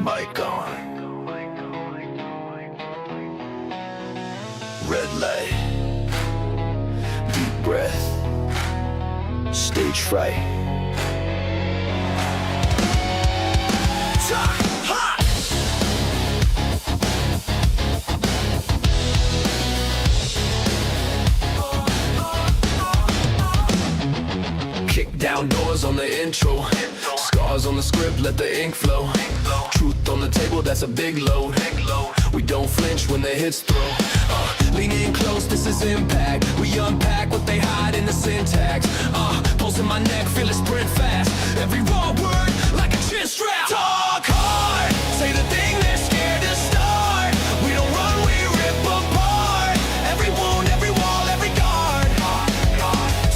Mic on. Red light. Deep breath. Stage fright. Talk hot. Kick down doors on the intro. Scars on the script, let the ink flow. Truth on the table, that's a big load. We don't flinch when the hits throw. Lean in close, this is impact. We unpack what they hide in the syntax. Pulse in my neck, feel it sprint fast. Every raw word like a chin strap. Talk hard, say the thing they're scared to start. We don't run, we rip apart. Every wound, every wall, every guard.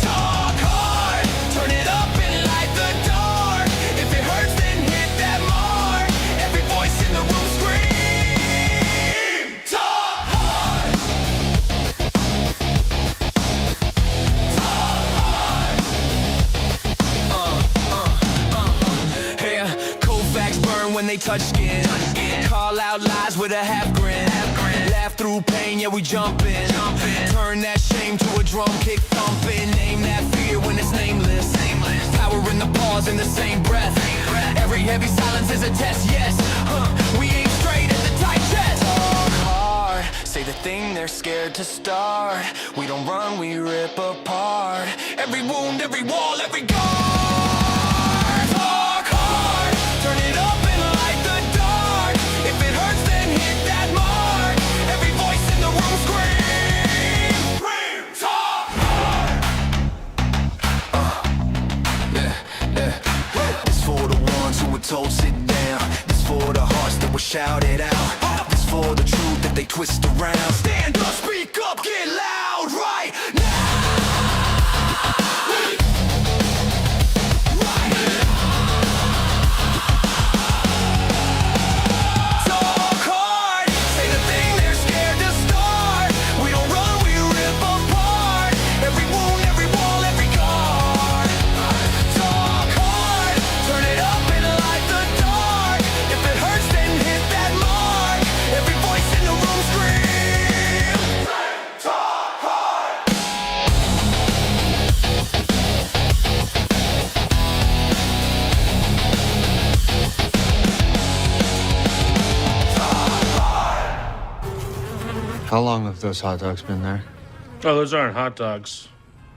Talk hard, turn it up and light the dark. If it hurts, then hit that mark. Every voice in the room scream. Talk hard. Hey, Kovacs burn when they touch skin. Call out lies with a half grin. Laugh through pain, yeah, we jump in. Turn that shame to a drum kick thumping. Name that fear when it's nameless. Power in the pause in the same breath. Every heavy silence is a test, yes. We aim straight at the tight chest. Talk hard, say the thing they're scared to start. We don't run, we rip apart. Every wound, every wall, every guard. Talk hard, turn it up and light the dark. If it hurts, then hit that mark. Every voice in the room scream. Talk hard. This for the ones who were told sit down. This for the hearts that were shouted out. This for the truth that they twist around. Stand up, speak up, get loud right now. Right now. Talk hard, say the thing they're scared to start. We don't run, we rip apart. Every wound, every wall, every guard. Talk hard, turn it up and light the dark. If it hurts, then hit that mark. Every voice in the room scream. Talk hard. How long have those hot dogs been there? Oh, those aren't hot dogs.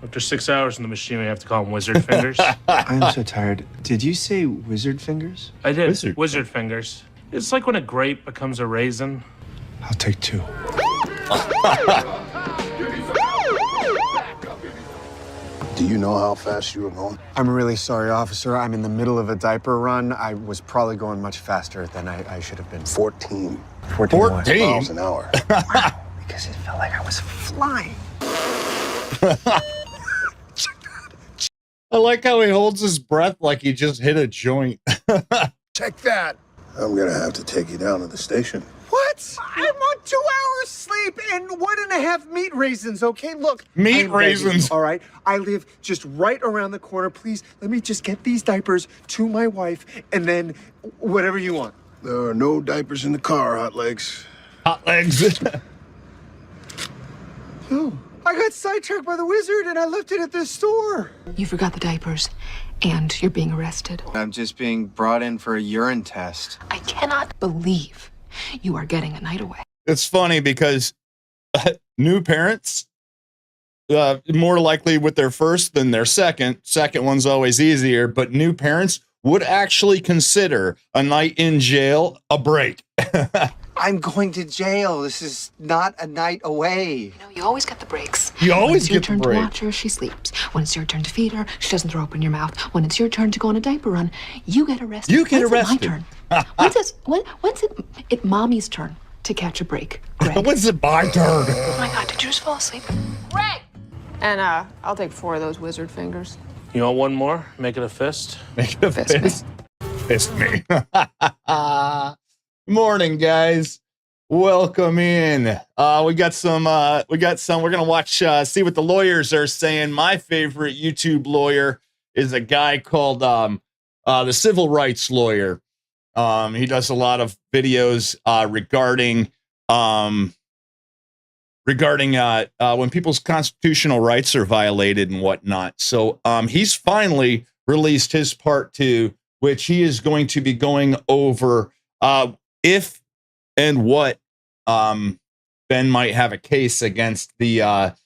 After 6 hours in the machine, we have to call them wizard fingers. I'm so tired. Did you say wizard fingers? I did. Wizard Wizard fingers. It's like when a grape becomes a raisin. I'll take two. Do you know how fast you were going? I'm really sorry, officer. I'm in the middle of a diaper run. I was probably going much faster than I should have been. 14 14 what? 14? miles an hour. Because it felt like I was flying. I like how he holds his breath like he just hit a joint. Check that. I'm gonna have to take you down to the station. What? I'm on 2 hours sleep and 1.5 meat raisins, okay? Look. Meat I am begging raisins. you, all right? I live just right around the corner. Please, let me just get these diapers to my wife and then whatever you want. There are no diapers in the car, Hot Legs. Hot legs. Oh, I got sidetracked by the wizard and I left it at the store. You forgot the diapers, and you're being arrested. I'm just being brought in for a urine test. I cannot believe you are getting a night away. It's funny because new parents, more likely with their first than their second. Second one's always easier, but new parents would actually consider a night in jail a break. I'm going to jail. This is not a night away. No, you always get the breaks. You When always it's your get the turn break. to watch her, she sleeps. When it's your turn to feed her, she doesn't throw open your mouth. When it's your turn to go on a diaper run, you get arrested. You get When's arrested. It my turn? When's it mommy's turn to catch a break? Greg. When's it my turn? Oh my God, did you just fall asleep? And I'll take 4 of those wizard fingers. You want one more? Make it a fist? Make it a Fist me. fist. Fist me. Morning, guys. Welcome in. We're gonna watch, see what the lawyers are saying. My favorite YouTube lawyer is a guy called the civil rights lawyer. He does a lot of videos regarding when people's constitutional rights are violated and whatnot. So he's finally released his part 2, which he is going to be going over if and what Ben might have a case against the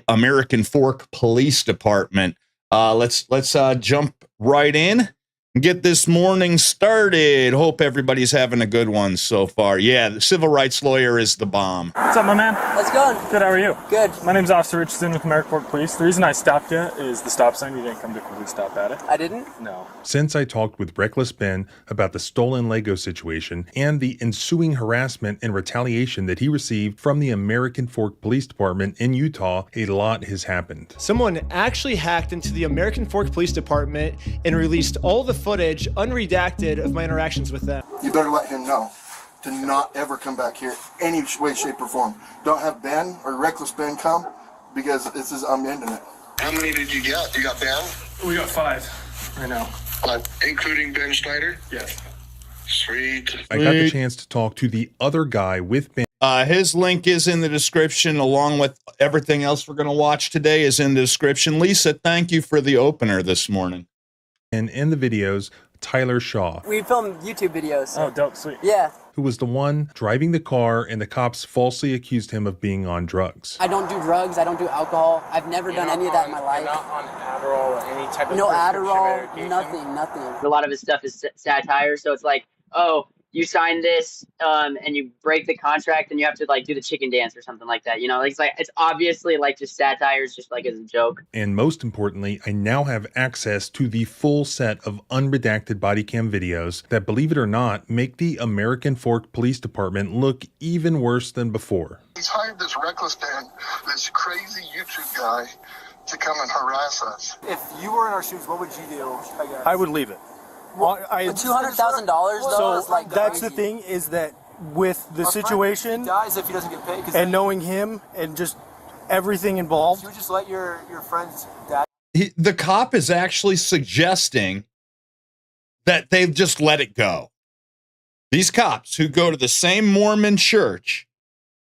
American Fork Police Department. Let's jump right in and get this morning started. Hope everybody's having a good one so far. Yeah, the civil rights lawyer is the bomb. What's up, my man? How's it going? Good, how are you? Good. My name's Officer Richardson with American Fork Police. The reason I stopped you is the stop sign. You didn't come to quickly stop at it. I didn't? No. Since I talked with Reckless Ben about the stolen Lego situation and the ensuing harassment and retaliation that he received from the American Fork Police Department in Utah, a lot has happened. Someone actually hacked into the American Fork Police Department and released all the footage, unredacted, of my interactions with them. You better let him know to not ever come back here any way, shape, or form. Don't have Ben or Reckless Ben come, because I'm ending it. How many did you get? You got Ben? We got 5 right now. Including Ben Schneider? Yes. Sweet. I got the chance to talk to the other guy with Ben. His link is in the description, along with everything else we're going to watch today is in the description. Lisa, thank you for the opener this morning. And in the videos, Tyler Shaw. We filmed YouTube videos. Oh, dope, sweet. Yeah. Who was the one driving the car, and the cops falsely accused him of being on drugs. I don't do drugs. I don't do alcohol. I've never done any of that in my life. Not on Adderall or any type of No prescription Adderall, medication? nothing. A lot of his stuff is satire, so it's like, oh, you sign this and you break the contract and you have to like do the chicken dance or something like that. You know, it's obviously like just satire, it's just like as a joke. And most importantly, I now have access to the full set of unredacted body cam videos that, believe it or not, make the American Fork Police Department look even worse than before. He's hired this Reckless Ben, this crazy YouTube guy, to come and harass us. If you were in our shoes, what would you do? I would leave it. Well, $200,000 though is like that's crazy. The thing is that with the situation dies if he doesn't get paid. And knowing him and just everything involved. You would just let your friends die. The cop is actually suggesting that they've just let it go. These cops who go to the same Mormon church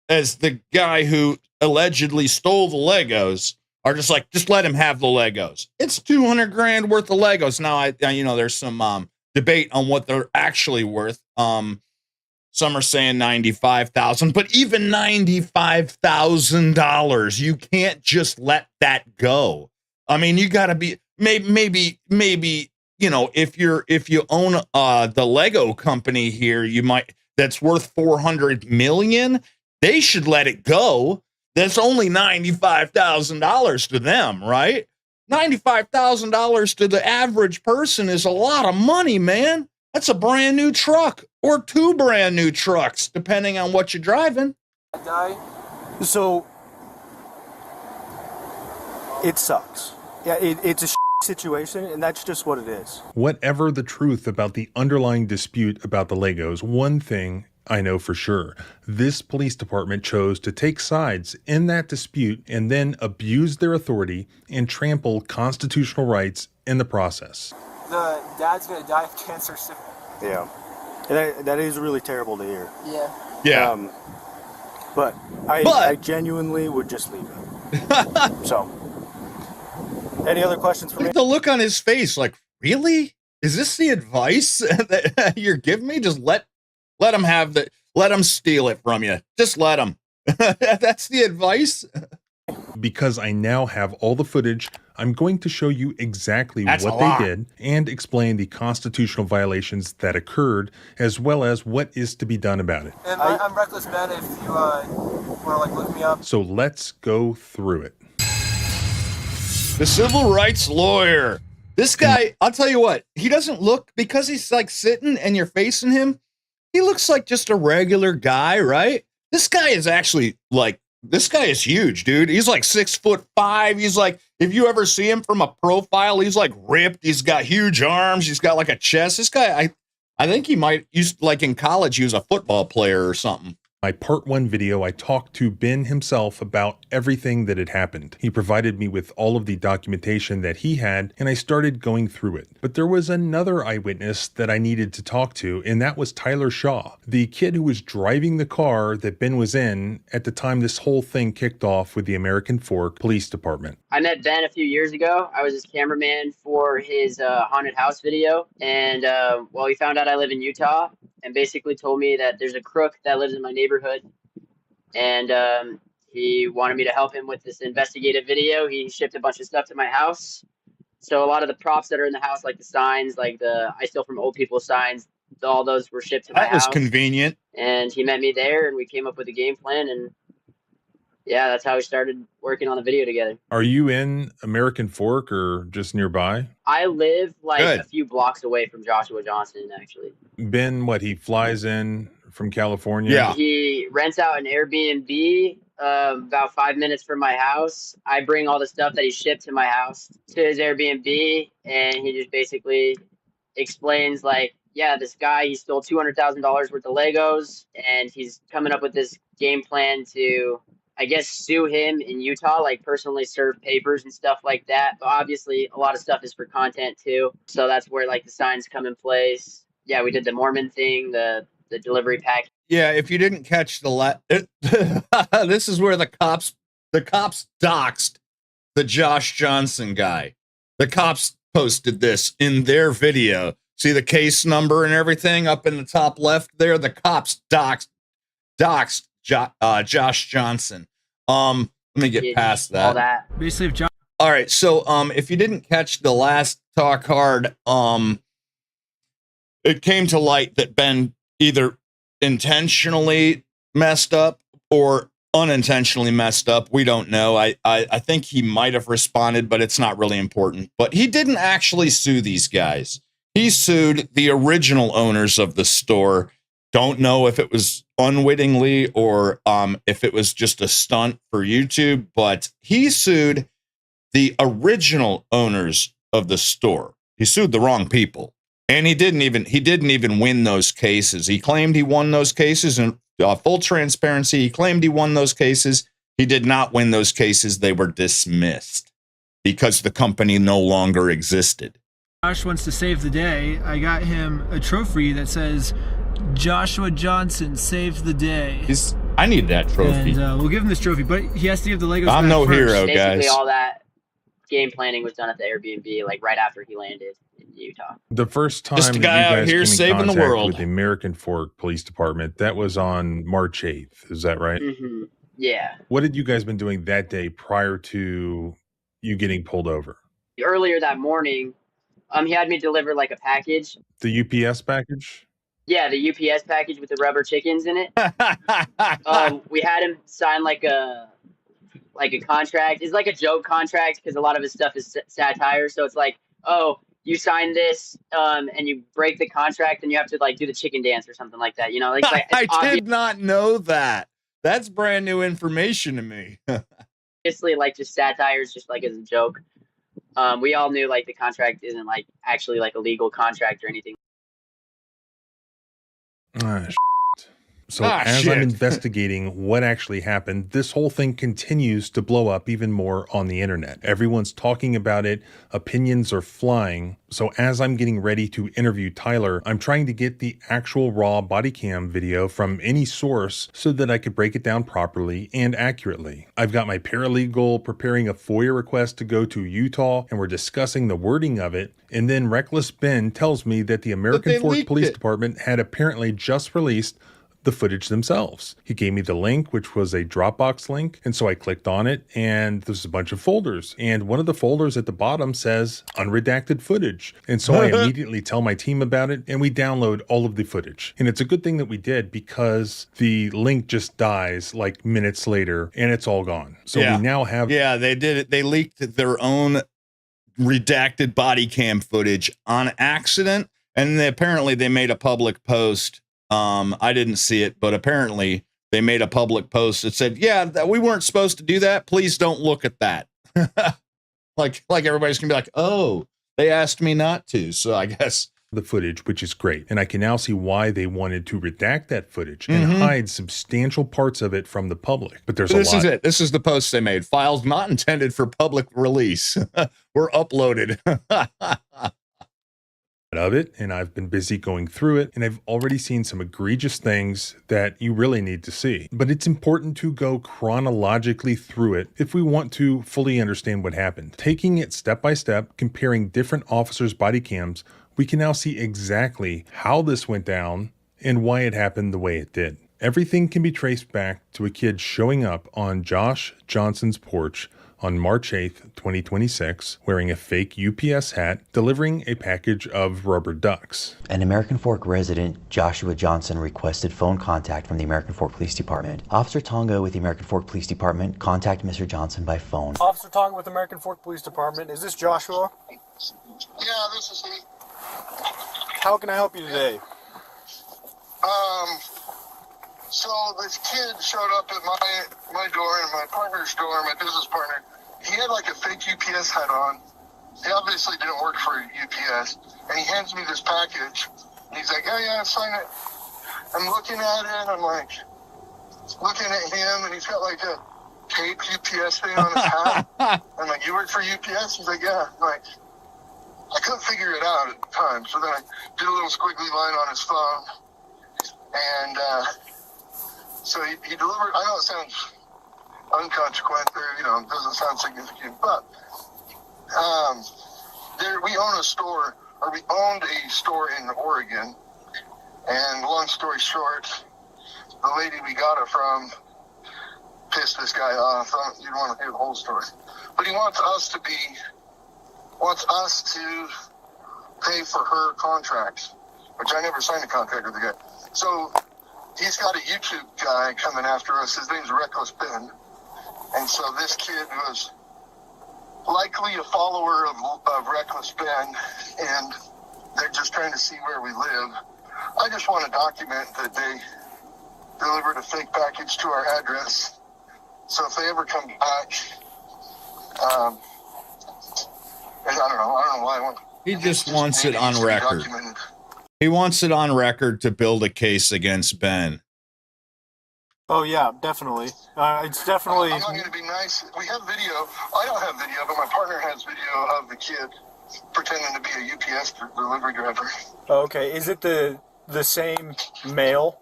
as the guy who allegedly stole the Legos are just like, just let him have the Legos. It's $200,000 worth of Legos. Now, I there's some debate on what they're actually worth. Some are saying $95,000, but even $95,000, you can't just let that go. I mean, you got to be maybe. If you own the Lego company here, that's worth $400 million. They should let it go. That's only $95,000 to them, right? $95,000 to the average person is a lot of money, man. That's a brand new truck or 2 brand new trucks, depending on what you're driving. So it sucks. Yeah, it's a situation, and that's just what it is. Whatever the truth about the underlying dispute about the Legos, one thing I know for sure: this police department chose to take sides in that dispute and then abuse their authority and trample constitutional rights in the process. The dad's gonna die of cancer soon. Yeah, that is really terrible to hear. Yeah. But I genuinely would just leave it. So, any other questions for me? The look on his face, like, really? Is this the advice that you're giving me? Just let him have let him steal it from you. Just let him. That's the advice. Because I now have all the footage, I'm going to show you exactly That's what they did and explain the constitutional violations that occurred, as well as what is to be done about it. And I'm Reckless Ben if you want to look me up. So let's go through it. The civil rights lawyer. This guy, I'll tell you what, he doesn't look, because he's like sitting and you're facing him, he looks like just a regular guy, right? This guy is actually this guy is huge, dude. He's like 6'5". He's like, if you ever see him from a profile, he's like ripped. He's got huge arms. He's got like a chest. This guy, I think he might in college, he was a football player or something. my part 1 video, I talked to Ben himself about everything that had happened. He provided me with all of the documentation that he had, and I started going through it. But there was another eyewitness that I needed to talk to, and that was Tyler Shaw, the kid who was driving the car that Ben was in at the time this whole thing kicked off with the American Fork Police Department. I met Ben a few years ago. I was his cameraman for his haunted house video, and well, he found out I live in Utah, and basically told me that there's a crook that lives in my neighborhood, and he wanted me to help him with this investigative video. He shipped a bunch of stuff to my house, so a lot of the props that are in the house, like the signs, like the I Steal From Old People signs, all those were shipped to my house. That was convenient. And he met me there, and we came up with a game plan, and yeah, that's how we started working on the video together. Are you in American Fork or just nearby? I live like Good. a few blocks away from Joshua Johnson, actually. Ben, what, he flies in from California? Yeah. He rents out an Airbnb about 5 minutes from my house. I bring all the stuff that he shipped to my house to his Airbnb, and he just basically explains like, yeah, this guy, he stole $200,000 worth of Legos, and he's coming up with this game plan to, I guess, sue him in Utah, like personally serve papers and stuff like that. But obviously a lot of stuff is for content too. So that's where like the signs come in place. Yeah, we did the Mormon thing, the delivery pack. Yeah, if you didn't catch this is where the cops doxed the Josh Johnson guy. The cops posted this in their video. See the case number and everything up in the top left there? The cops doxed Josh Johnson. Let me get past that. All that. Basically, if John. All right, so if you didn't catch the last Talk Hard, it came to light that Ben either intentionally messed up or unintentionally messed up. We don't know. I think he might have responded, but it's not really important. But he didn't actually sue these guys. He sued the original owners of the store. Don't know if it was unwittingly or if it was just a stunt for YouTube, but he sued the original owners of the store. He sued the wrong people, and he didn't even win those cases. He claimed he won those cases, and full transparency, he claimed he won those cases. He did not win those cases. They were dismissed because the company no longer existed. Josh wants to save the day. I got him a trophy that says Joshua Johnson saved the day. I need that trophy. And we'll give him this trophy, but he has to give the Legos I'm back no first. hero, Basically, guys. all that game planning was done at the Airbnb, like right after he landed in Utah. The first time Just a that guy you out guys here came in saving the contact world. with the American Fork Police Department, that was on March 8th. Is that right? Mm-hmm. Yeah. What had you guys been doing that day prior to you getting pulled over? Earlier that morning, he had me deliver like a package. The UPS package? Yeah, the UPS package with the rubber chickens in it. We had him sign like a contract. It's like a joke contract because a lot of his stuff is satire. So it's like, oh, you sign this and you break the contract and you have to like do the chicken dance or something like that. You know, like I did not know that. That's brand new information to me. obviously like just satire is just like as a joke. We all knew like the contract isn't like actually like a legal contract or anything. So as I'm investigating what actually happened, this whole thing continues to blow up even more on the internet. Everyone's talking about it. Opinions are flying. So as I'm getting ready to interview Tyler, I'm trying to get the actual raw body cam video from any source so that I could break it down properly and accurately. I've got my paralegal preparing a FOIA request to go to Utah, and we're discussing the wording of it. And then Reckless Ben tells me that the American Fork Police Department had apparently just released the footage themselves. He gave me the link, which was a Dropbox link. And so I clicked on it, and there's a bunch of folders. And one of the folders at the bottom says unredacted footage. And so I immediately tell my team about it, and we download all of the footage. And it's a good thing that we did, because the link just dies like minutes later and it's all gone. So we now have. Yeah, they did it. They leaked their own redacted body cam footage on accident. And apparently they made a public post. I didn't see it, but apparently they made a public post that said, yeah, we weren't supposed to do that. Please don't look at that. like everybody's gonna be like, oh, they asked me not to. So I guess the footage, which is great. And I can now see why they wanted to redact that footage and hide substantial parts of it from the public. But there's a lot. This is it. This is the post they made. Files not intended for public release were uploaded. Of it, and I've been busy going through it, and I've already seen some egregious things that you really need to see. But it's important to go chronologically through it if we want to fully understand what happened. Taking it step by step, comparing different officers' body cams, we can now see exactly how this went down and why it happened the way it did. Everything can be traced back to a kid showing up on Josh Johnson's porch on March 8th, 2026, wearing a fake UPS hat, delivering a package of rubber ducks. An American Fork resident, Joshua Johnson, requested phone contact from the American Fork Police Department. Officer Tonga with the American Fork Police Department contacted Mr. Johnson by phone. Officer Tonga with American Fork Police Department. Is this Joshua? Yeah, this is me. How can I help you today? So this kid showed up at my door and my partner's door, my business partner. He had like a fake UPS hat on. He obviously didn't work for UPS. And he hands me this package. And he's like, yeah, sign it. I'm looking at it. I'm like, looking at him, and he's got like a taped UPS thing on his hat. I'm like, you work for UPS? He's like, yeah. I'm like, I couldn't figure it out at the time. So then I did a little squiggly line on his phone. And so he delivered. I know it sounds unconsequential, it doesn't sound significant, but we own a store, or we owned a store in Oregon. And long story short, the lady we got it from pissed this guy off. You don't want to hear the whole story, but he wants us to pay for her contracts, which I never signed a contract with the guy. So he's got a YouTube guy coming after us. His name's Reckless Ben. And so this kid was likely a follower of Reckless Ben, and they're just trying to see where we live. I just want to document that they delivered a fake package to our address. So if they ever come back, I don't know why I want. He just wants it on record. He wants it on record to build a case against Ben. Oh yeah, definitely. It's definitely. I'm not going to be nice. We have video. I don't have video, but my partner has video of the kid pretending to be a UPS delivery driver. Oh, okay. Is it the same male?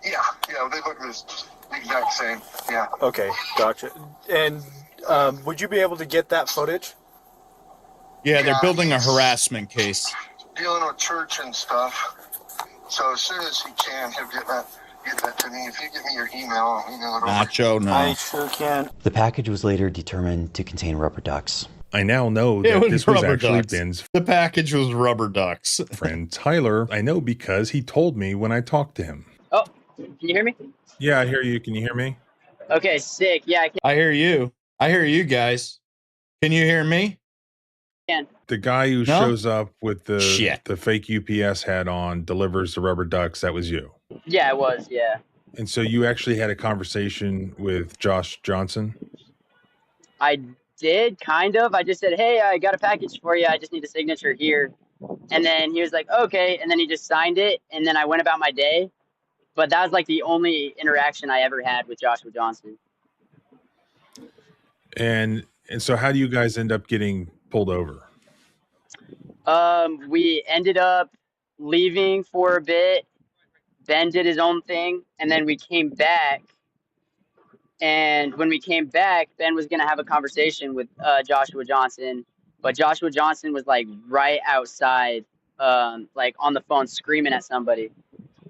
Yeah, they look the exact same. Yeah. Okay, gotcha. And would you be able to get that footage? Yeah, they're building a harassment case. Dealing with church and stuff. So as soon as he can, he'll get that to me. If you give me your email, I'll email it over. Nacho, no. I sure can. The package was later determined to contain rubber ducks. I now know that this was actually ducks. Ben's. The package was rubber ducks. Friend Tyler, I know because he told me when I talked to him. Oh, can you hear me? Yeah, I hear you. Can you hear me? Okay, sick. Yeah, I can. I hear you. I hear you guys. Can you hear me? The guy who shows up with the fake UPS hat on, delivers the rubber ducks, that was you. Yeah, it was, yeah. And so you actually had a conversation with Josh Johnson? I did, kind of. I just said, hey, I got a package for you. I just need a signature here. And then he was like, okay. And then he just signed it. And then I went about my day. But that was like the only interaction I ever had with Joshua Johnson. And so how do you guys end up getting pulled over? We ended up leaving for a bit. Ben did his own thing, and then we came back. And when we came back, Ben was gonna have a conversation with Joshua Johnson, but Joshua Johnson was like right outside, like on the phone screaming at somebody.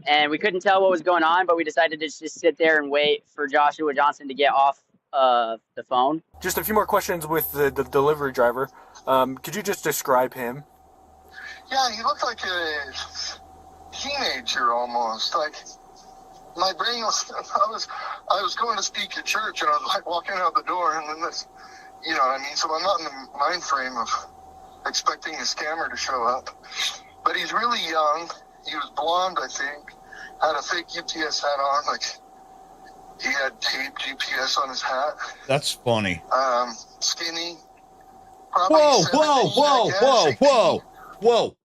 And we couldn't tell what was going on, but we decided to just sit there and wait for Joshua Johnson to get off the phone. Just a few more questions with the delivery driver. Could you just describe him? Yeah, he looked like a teenager almost. Like my brain was, I was going to speak at church, and I was like walking out the door, and then this, you know what I mean? So I'm not in the mind frame of expecting a scammer to show up. But he's really young. He was blonde, I think. Had a fake UPS hat on, like he had taped UPS on his hat. That's funny. Skinny. Whoa, whoa, whoa, whoa, whoa, whoa.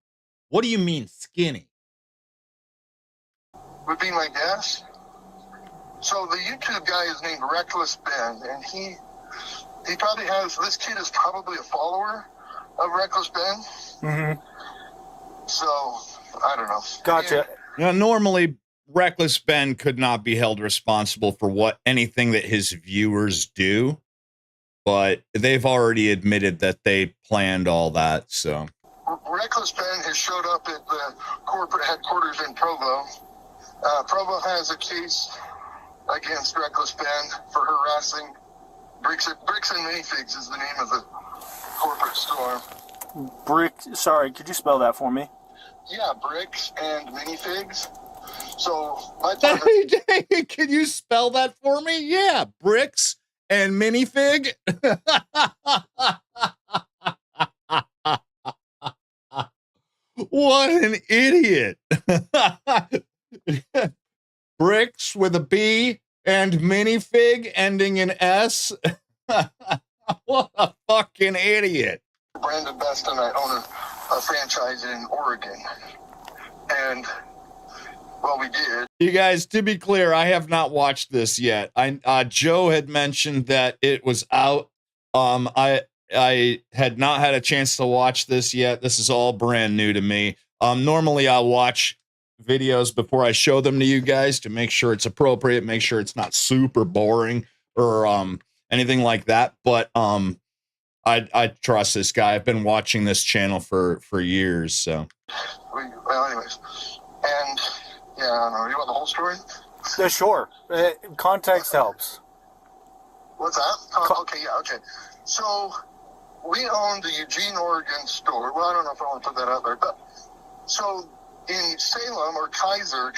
What do you mean skinny? Would be my guess. So the YouTube guy is named Reckless Ben, and he probably has, this kid is probably a follower of Reckless Ben. Mm-hmm. So, I don't know. Gotcha. Normally, Reckless Ben could not be held responsible for anything that his viewers do, but they've already admitted that they planned all that, so. Reckless Ben has showed up at the corporate headquarters in Provo. Provo has a case against Reckless Ben for harassing. Bricks and Minifigs is the name of the corporate store. Sorry, could you spell that for me? Yeah, Bricks and Minifigs. So, my partner... Can you spell that for me? Yeah, Bricks and Minifig. What an idiot. Bricks with a B and Minifig ending in S. What a fucking idiot. Brandon Best and I own a franchise in Oregon. And, well, we did. You guys, to be clear, I have not watched this yet. Joe had mentioned that it was out. I had not had a chance to watch this yet. This is all brand new to me. Normally I'll watch videos before I show them to you guys to make sure it's appropriate, make sure it's not super boring or anything like that. But I trust this guy. I've been watching this channel for years. So. Well, anyways, and yeah, I don't know. You want the whole story? Yeah, sure. Context helps. What's that? Okay, yeah, okay. So we own the Eugene, Oregon store. Well, I don't know if I want to put that out there, but so in Salem or Kaiser.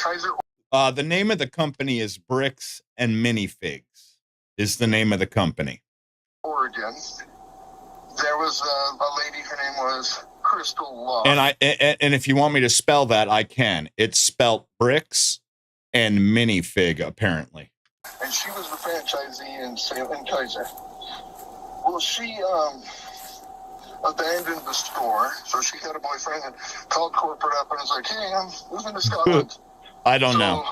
The name of the company is Bricks and Minifigs. Is the name of the company. Oregon. There was a lady. Her name was Crystal Law. And if you want me to spell that, I can. It's spelled Bricks and Minifig, apparently. And she was the franchisee in Salem, Kaiser. Well, she abandoned the store, so she had a boyfriend and called corporate up and was like, "Hey, I'm moving to Scotland." I don't know.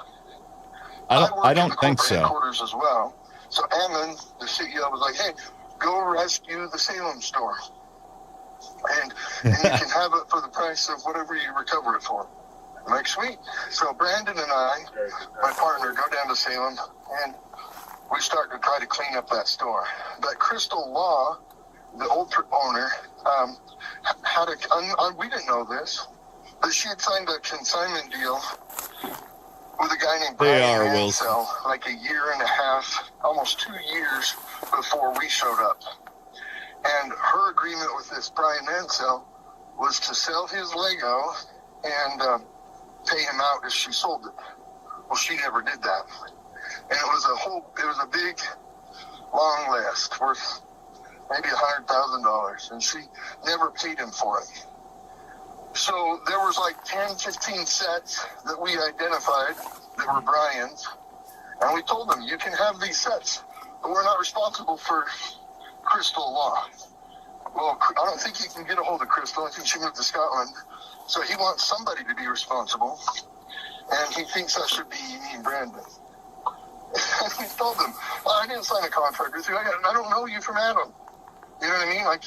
I don't think so. Headquarters as well. So Ammon, the CEO, was like, "Hey, go rescue the Salem store, and you can have it for the price of whatever you recover it for." I'm like, sweet. So Brandon and I, my partner, go down to Salem, and we start to try to clean up that store. But Crystal Law, the old owner, had we didn't know this, but she had signed a consignment deal with a guy named Brian Mansell, like a year and a half, almost 2 years before we showed up. And her agreement with this Brian Mansell was to sell his Lego and pay him out if she sold it. Well, she never did that. And it was a big, long list worth maybe $100,000, and she never paid him for it. So there was like 10, 15 sets that we identified that were Brian's, and we told them, you can have these sets, but we're not responsible for Crystal Law. Well, I don't think he can get a hold of Crystal. I think she moved to Scotland. So he wants somebody to be responsible, and he thinks that should be me and Brandon. And we told them, well, I didn't sign a contract with you. I don't know you from Adam. You know what I mean? Like,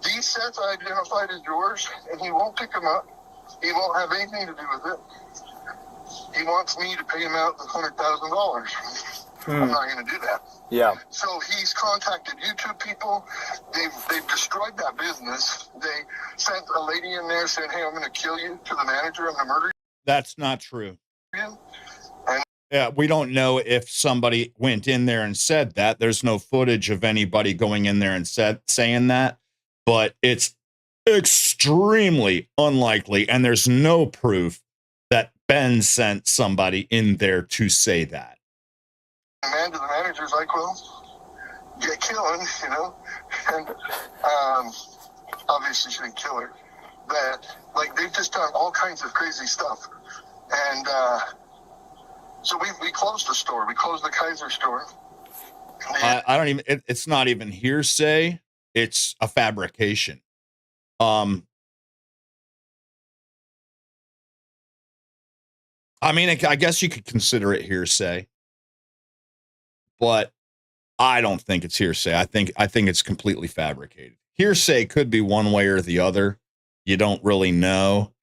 these sets I identified as yours, and he won't pick them up. He won't have anything to do with it. He wants me to pay him out the $100,000. I'm not going to do that. Yeah. So he's contacted YouTube people. They've destroyed that business. They sent a lady in there saying, "Hey, I'm going to kill you," to the manager. "I'm going to murder you." That's not true. And Yeah, we don't know if somebody went in there and said that. There's no footage of anybody going in there and saying that, but it's extremely unlikely, and there's no proof that Ben sent somebody in there to say that. the manager's like, "Well, get killing," you know, and obviously she didn't kill her, but like they've just done all kinds of crazy stuff, and so we closed the store. We closed the Kaiser store. I don't even. It's not even hearsay. It's a fabrication. I mean, I guess you could consider it hearsay, but I don't think it's hearsay. I think it's completely fabricated. Hearsay could be one way or the other. You don't really know.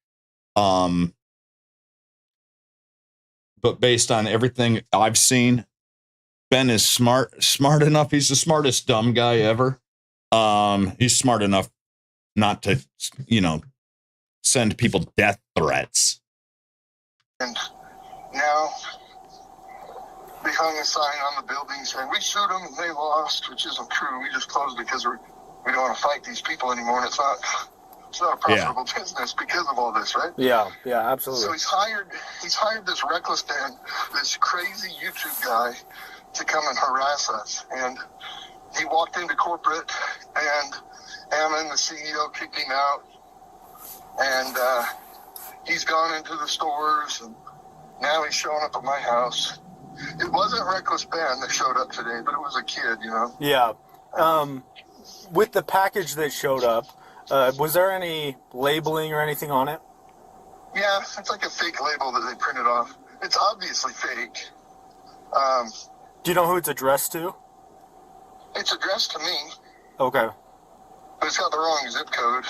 But based on everything I've seen, Ben is smart enough. He's the smartest dumb guy ever. He's smart enough not to, send people death threats. And now they hung a sign on the building saying, we sued them and they lost, which isn't true. We just closed because we don't want to fight these people anymore. And it's not a profitable business because of all this, right? Yeah, absolutely. So he's hired this reckless Dan, this crazy YouTube guy, to come and harass us. And he walked into corporate, and Ammon, the CEO, kicked him out. And he's gone into the stores, and now he's showing up at my house. It wasn't Reckless Ben that showed up today, but it was a kid, Yeah. With the package that showed up, was there any labeling or anything on it? Yeah, it's like a fake label that they printed off. It's obviously fake. Do you know who it's addressed to? It's addressed to me, Okay. but it's got the wrong zip code.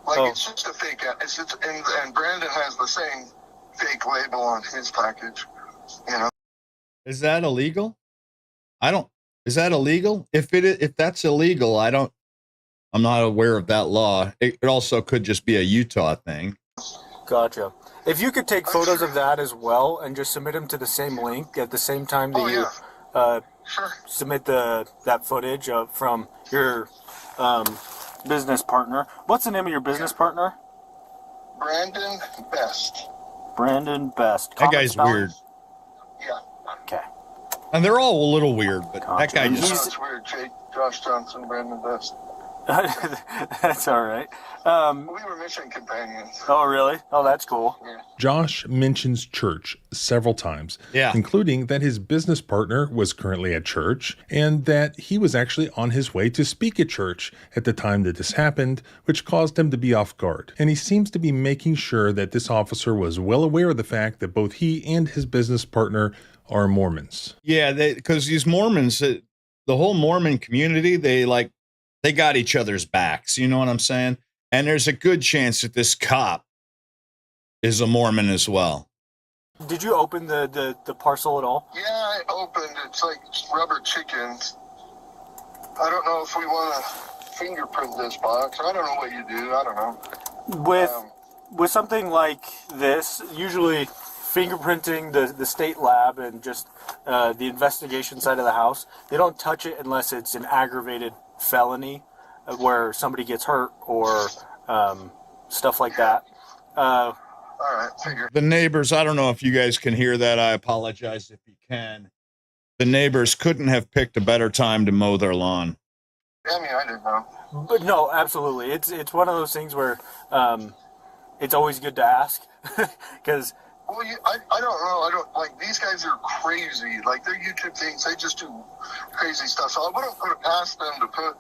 It's just a fake. And Brandon has the same fake label on his package. Is that illegal? Is that illegal? If that's illegal, I'm not aware of that law. It also could just be a Utah thing. Gotcha. If you could take photos of that as well and just submit them to the same link at the same time that you submit that footage from your business partner. What's the name of your business partner? Brandon Best. Brandon Best. That guy's weird. Yeah. Okay. And they're all a little weird, but that guy just... It's weird, Jake. Josh Johnson, Brandon Best. That's all right. We were mission companions. Oh, really? Oh, that's cool. Yeah. Josh mentions church several times, including that his business partner was currently at church and that he was actually on his way to speak at church at the time that this happened, which caused him to be off guard. And he seems to be making sure that this officer was well aware of the fact that both he and his business partner are Mormons. Yeah, because these Mormons, the whole Mormon community, they got each other's backs. You know what I'm saying? And there's a good chance that this cop is a Mormon as well. Did you open the parcel at all? Yeah, I opened. It's like rubber chickens. I don't know if we want to fingerprint this box. I don't know what you do. I don't know. With something like this, usually fingerprinting the state lab and just the investigation side of the house, they don't touch it unless it's an aggravated felony where somebody gets hurt or stuff like that. All right, figure. The neighbors, I don't know if you guys can hear that. I apologize if you can. The neighbors couldn't have picked a better time to mow their lawn. I mean, I didn't know. But no, absolutely. It's one of those things where it's always good to ask because. Well, I don't know. I don't like these guys are crazy. Like their YouTube things, they just do crazy stuff. So I wouldn't put it past them to put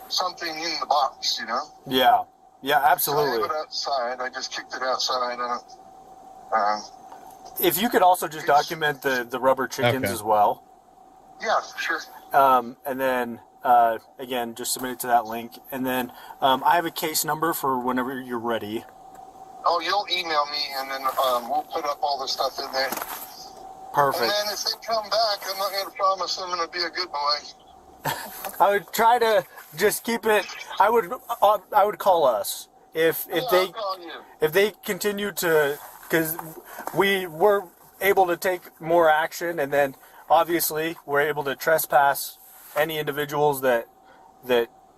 something in the box, Yeah, absolutely. So I have it outside. I just kicked it outside. If you could also just document the rubber chickens as well. Yeah, sure. And then again, just submit it to that link. And then I have a case number for whenever you're ready. Oh, you'll email me, and then we'll put up all the stuff in there. Perfect. And then if they come back, I'm not going to promise I'm going to be a good boy. I would try to just keep it. I would call us if they continue to, because we were able to take more action, and then obviously we're able to trespass any individuals that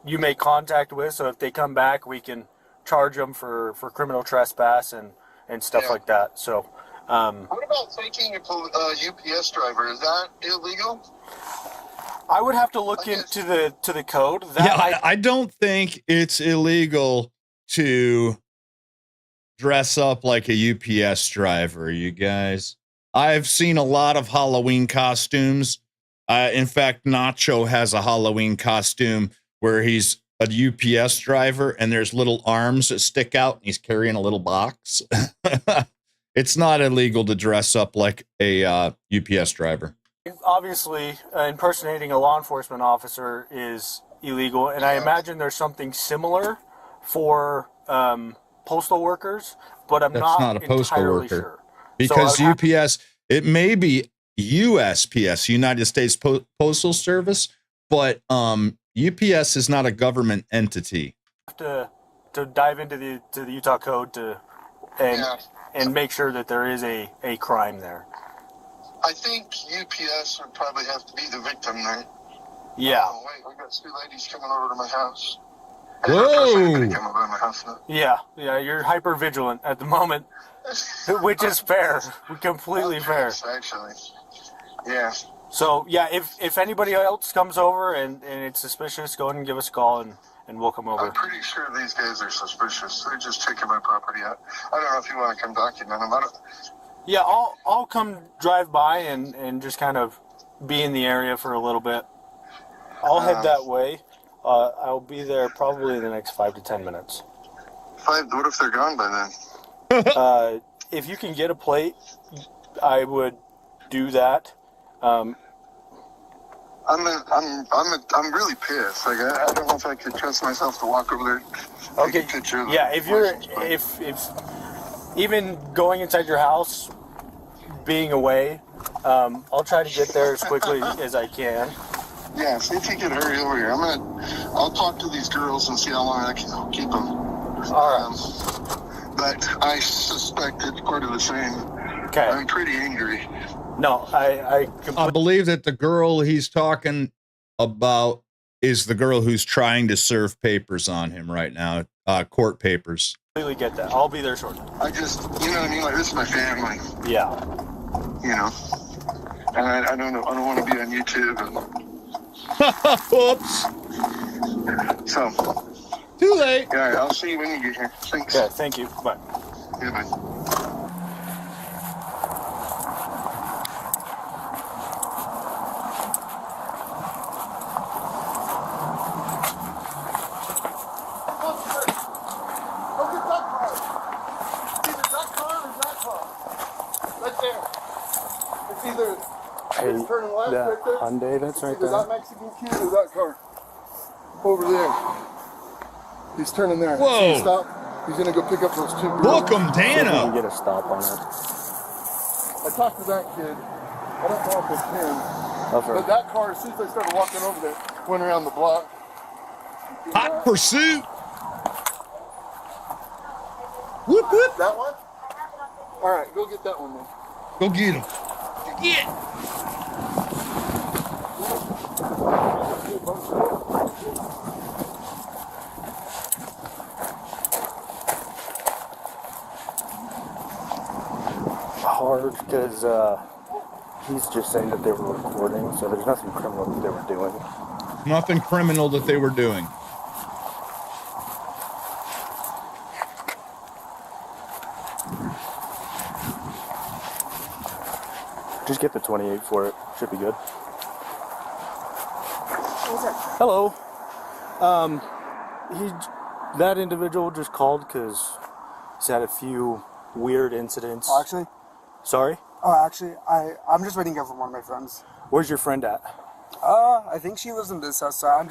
you make contact with. So if they come back, we can charge them for criminal trespass and stuff like that. So what about taking a UPS driver? Is that illegal? I would have to look into the code. I don't think it's illegal to dress up like a UPS driver, you guys. I've seen a lot of Halloween costumes. In fact, Nacho has a Halloween costume where he's a UPS driver and there's little arms that stick out and he's carrying a little box. It's not illegal to dress up like a UPS driver. Obviously, impersonating a law enforcement officer is illegal, and I imagine there's something similar for postal workers, but I'm That's not a postal entirely worker. sure. Because So UPS, it may be USPS, United States Postal Service, but UPS is not a government entity. to dive into the Utah code and make sure that there is a crime there. I think UPS would probably have to be the victim there. Yeah. Oh, wait, I got two ladies coming over to my house. Whoa! Come over to my house now. Yeah, you're hyper vigilant at the moment, which is fair, completely fair. Actually, yeah. So yeah, if anybody else comes over and it's suspicious, go ahead and give us a call and we'll come over. I'm pretty sure these guys are suspicious. They're just checking my property out. I don't know if you want to come document them. Yeah, I'll come drive by and just kind of be in the area for a little bit. I'll head that way. I'll be there probably in the next 5 to 10 minutes. What if they're gone by then? If you can get a plate, I would do that. I'm really pissed. Like I don't know if I could trust myself to walk over there. Okay. Take a picture of Yeah, the if you're license plate. if even going inside your house, being away, I'll try to get there as quickly as I can. Yeah, see if you can hurry over here. I'll talk to these girls and see how long I can keep them. All right. But I suspect it's part of the same. Okay. I'm pretty angry. No, I believe that the girl he's talking about is the girl who's trying to serve papers on him right now, court papers. completely get that. I'll be there shortly. I just, you know what I mean? Like, this is my family. Yeah. You know? And I don't want to be on YouTube. Whoops. So. Too late. Yeah, I'll see you when you get here. Thanks. Okay, thank you. Bye. Yeah, bye. Hey, that Hyundai that's right there. That Mexican kid or that car? Over there. He's turning there. Whoa. See, stop. He's gonna go pick up those two girls. Book 'em, See if we Dana. can get a stop on it. I talked to that kid. I don't know if it's him. That's right. But that car, as soon as I started walking over there, went around the block. Hot pursuit. Whoop whoop. That one? Alright, go get that one then. Go get him. Get. Hard because he's just saying that they were recording, so there's nothing criminal that they were doing. Nothing criminal that they were doing. Just get the 28 for it. Should be good. Hello. That individual just called because he's had a few weird incidents. Oh, actually? Sorry? Oh, actually, I'm just waiting here for one of my friends. Where's your friend at? I think she lives in this house, so I'm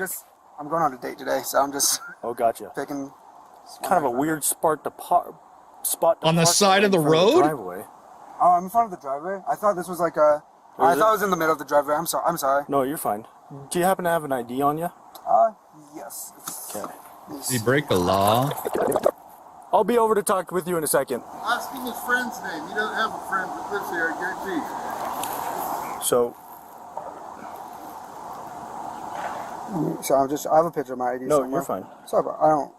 going on a date today, so I'm just... Oh, gotcha. Picking... It's kind of a weird spot to park On the side of the road? Driveway. Oh, I'm in front of the driveway? I thought this was like a... I thought it was in the middle of the driveway. I'm sorry. No, you're fine. Do you happen to have an ID on you? Yes. Okay. Did he break a law? I'll be over to talk with you in a second. Ask him his friend's name. He doesn't have a friend that lives here, I guarantee. So... So I have a picture of my ID No, somewhere. you're fine. Sorry, but I don't...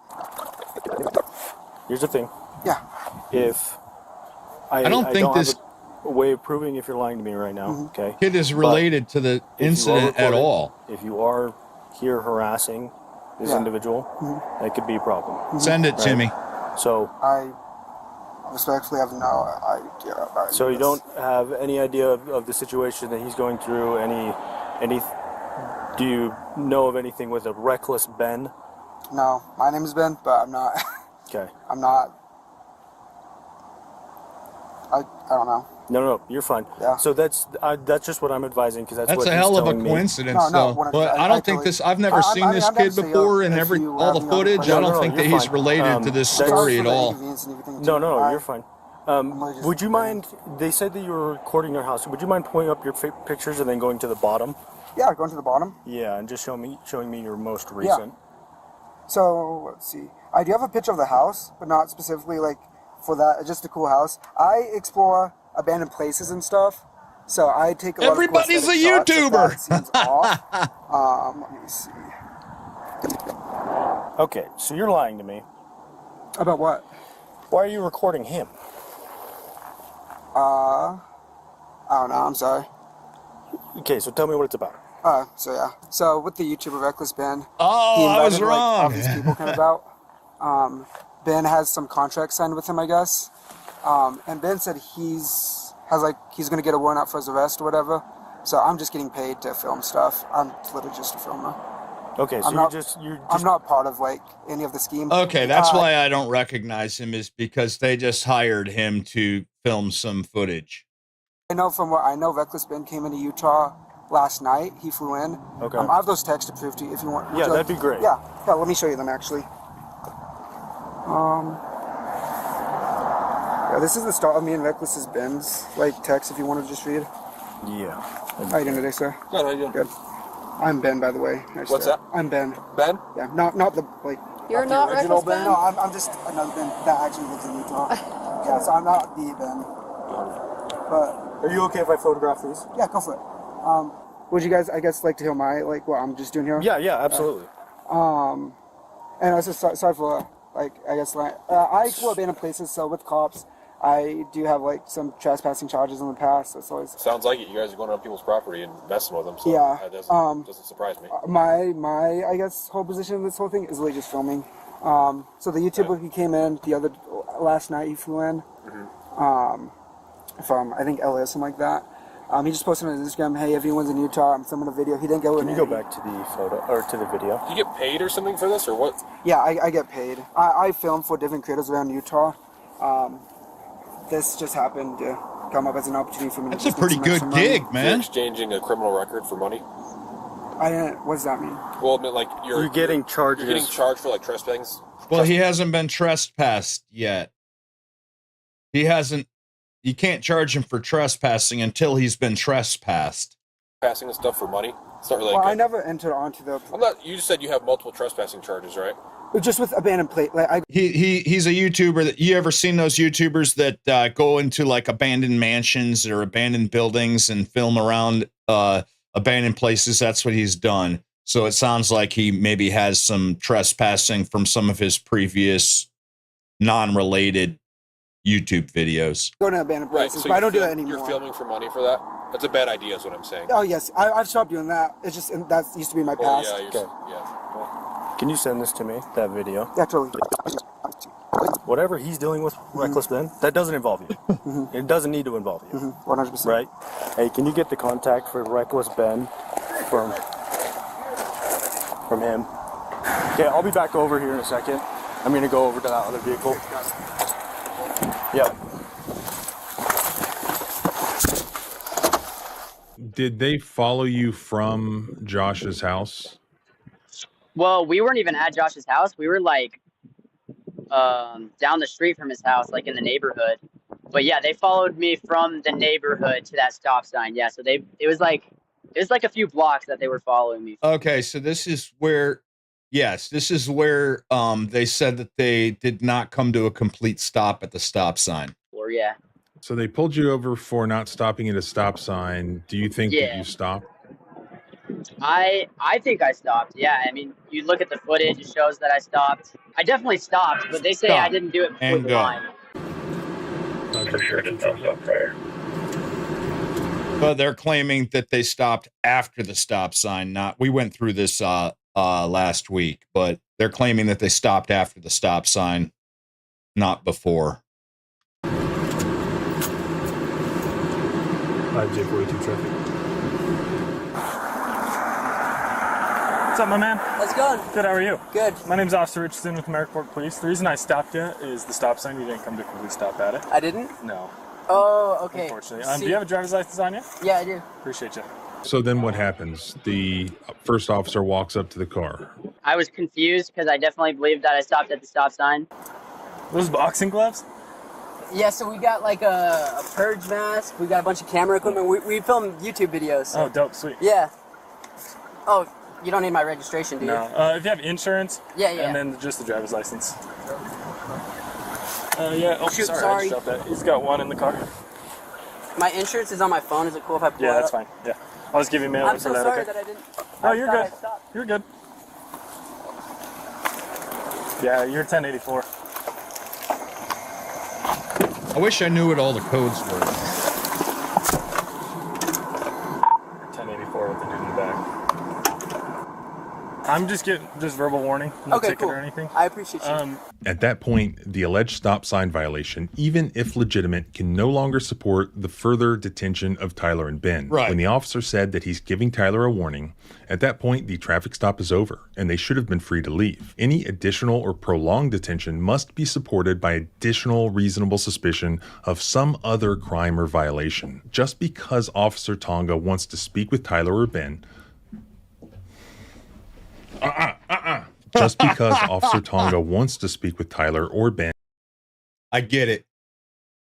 Here's the thing. Yeah. If... I don't think have this- a way of proving if you're lying to me right now, okay? Kid is related to the If you are incident at recorded- all. If you are here harassing this individual, that could be a problem. Send it to me. So, I respectfully have no idea about so you this. don't have any idea of the situation that he's going through? Do you know of anything with a reckless Ben? No, my name is Ben, but I'm not... Okay. I'm not... I don't know. No, you're fine. Yeah. So that's just what I'm advising because that's That's what a he's hell of a telling me. coincidence, No, though. 100%. But I don't think totally- this. I've never seen I'm this down kid to see before, and if you all have the any other footage. I questions. don't think that you're he's fine. related to this Sorry story for at the all. inconvenience and everything, No, too. I- you're fine. really just Would you mind? They said that you were recording your house. Would you mind pulling up your pictures and then going to the bottom? Yeah, going to the bottom. Yeah, and just showing me your most recent. So let's see. I do have a picture of the house, but not specifically like for that. It's just a cool house. I explore abandoned places and stuff, so I take a lot Everybody's of cool a aesthetic shots if YouTuber. that seems off. Let me see. Okay, so you're lying to me. About what? Why are you recording him? I don't know. I'm sorry. Okay, so tell me what it's about. So yeah. So with the YouTuber Reckless Ben, Oh, he I was invited, like, all wrong. these people came about. Ben has some contracts signed with him, I guess. And Ben said he's gonna get a warrant out for his arrest or whatever. So I'm just getting paid to film stuff. I'm literally just a filmer. Okay, so you're just I'm not part of like any of the scheme. Okay, that's why I don't recognize him, is because they just hired him to film some footage. I know from what I know, Reckless Ben came into Utah last night. He flew in. Okay. I have those texts to prove to you if you want. Would Yeah, you like- that'd be great. Yeah, let me show you them actually. Yeah, this is the start of me and Reckless's Ben's like text if you want to just read. Yeah. How you doing today, sir? Good, how you doing? Good. I'm Ben, by the way. Nice What's to- that? I'm Ben. Ben? Yeah, not the like. You're not not the original Reckless Ben? No, I'm just another Ben that actually lives in Utah. Yeah, so I'm not the Ben. But are you okay if I photograph these? Yeah, go for it. Would you guys, I guess, like to hear my like what I'm just doing here? Yeah, absolutely. And I was just sorry for like I guess like I explore abandoned places. So with cops, I do have like some trespassing charges in the past. That's always Sounds like it. You guys are going on people's property and messing with them. So Yeah, that doesn't surprise me. my I guess whole position in this whole thing is really just filming. So the YouTuber he came in last night. He flew in from I think LA or something like that. He just posted on his Instagram, "Hey, everyone's in Utah. I'm filming a video." He didn't go in. Can you go back to the photo or to the video? Do you get paid or something for this, or what? Yeah, I get paid. I film for different creators around Utah. This just happened to come up as an opportunity for me. That's a pretty good gig, You're man. exchanging a criminal record for money. I didn't. What does that mean? Well, I mean, like You're getting charges. You're getting charged for like trespassing. Well, he hasn't been trespassed yet. He hasn't. You can't charge him for trespassing until he's been trespassed. Passing and stuff for money. It's not really. Well, Like I never entered onto the. I'm not. You just said you have multiple trespassing charges, right? Just with abandoned plate. Like He's a YouTuber. That you ever seen those YouTubers that go into like abandoned mansions or abandoned buildings and film around abandoned places? That's what he's done. So it sounds like he maybe has some trespassing from some of his previous non-related YouTube videos. Go to abandoned Right. places, So but I you don't do film- that anymore. You're filming for money for that. That's a bad idea, is what I'm saying. Oh yes, I've stopped doing that. It's just that used to be my Well, past. yeah, yeah. Can you send this to me? That video. Yeah, totally. Whatever he's dealing with, Reckless Ben, that doesn't involve you. It doesn't need to involve you. 100%. Right? Hey, can you get the contact for Reckless Ben from him? Okay, I'll be back over here in a second. I'm gonna go over to that other vehicle. Yeah. Did they follow you from Josh's house? Well, we weren't even at Josh's house. We were like down the street from his house, like in the neighborhood. But yeah, they followed me from the neighborhood to that stop sign. Yeah, so it was like a few blocks that they were following me. Okay, so this is where they said that they did not come to a complete stop at the stop sign. Or yeah. So they pulled you over for not stopping at a stop sign. Do you think that Yeah. you stopped? I think I stopped. Yeah, I mean, you look at the footage, it shows that I stopped. I definitely stopped, but they say I didn't do it before And the go. line. But they're claiming that they stopped after the stop sign. Not we went through this last week, but they're claiming that they stopped after the stop sign, not before. 5J42 traffic. What's up, my man? How's it going? Good, how are you? Good. My name's Officer Richardson with American Fork Police. The reason I stopped you is the stop sign. You didn't come to complete stop at it. I didn't? No. Oh, okay. Unfortunately. Do you have a driver's license on you? Yeah, I do. Appreciate you. So then what happens? The first officer walks up to the car. I was confused because I definitely believed that I stopped at the stop sign. Those boxing gloves? Yeah, so we got like a purge mask. We got a bunch of camera equipment. We filmed YouTube videos. Oh, dope, sweet. Yeah. Oh, you don't need my registration, do you? No. If you have insurance. Yeah, yeah. And then just the driver's license. Yeah. Oh, Shoot, sorry. I sorry. just dropped that. He's got one in the car. My insurance is on my phone. Is it cool if I pull it Yeah, up? that's fine. Yeah. I'll just give you a mail I'm for so that. sorry Okay? that I didn't. Oh, you're I good. stopped. You're good. Yeah, you're 1084. I wish I knew what all the codes were. 1084 with the dude in the back. I'm just getting verbal warning. No Okay, ticket cool. or anything. I appreciate you. At that point, the alleged stop sign violation, even if legitimate, can no longer support the further detention of Tyler and Ben. Right. When the officer said that he's giving Tyler a warning, at that point, the traffic stop is over, and they should have been free to leave. Any additional or prolonged detention must be supported by additional reasonable suspicion of some other crime or violation. Just because Officer Tonga wants to speak with Tyler or Ben, just because Officer Tonga wants to speak with Tyler or Ben, I get it.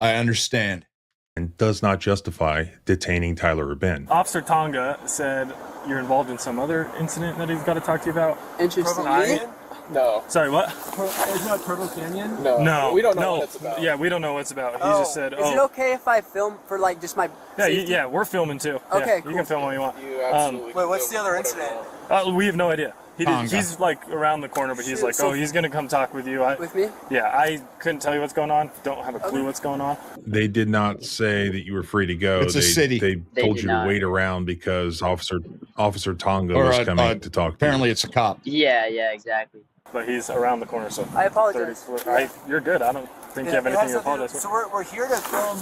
I understand. and does not justify detaining Tyler or Ben. Officer Tonga said you're involved in some other incident that he's got to talk to you about. Interesting. No. Sorry, what? Isn't that Purple Canyon? No. We don't know what it's about. Yeah, we don't know what it's about. He just said, Is it okay if I film for like just my Yeah, safety? yeah, we're filming too. Okay, Yeah, cool. You can film all you want. You absolutely Wait, what's the other incident? We have no idea. Tonga. He's like around the corner, but he's Shoot, like, so- oh, he's gonna come talk with you. With me? Yeah, I couldn't tell you what's going on. Don't have a clue what's going on. They did not say that you were free to go. It's a city. They They told did you not. to wait around because Officer Tonga Or, was coming to talk to apparently you. it's a cop. Yeah, exactly. But he's around the corner, so I apologize. 30 foot. You're good. I don't think you have anything to apologize for. So we're here to film.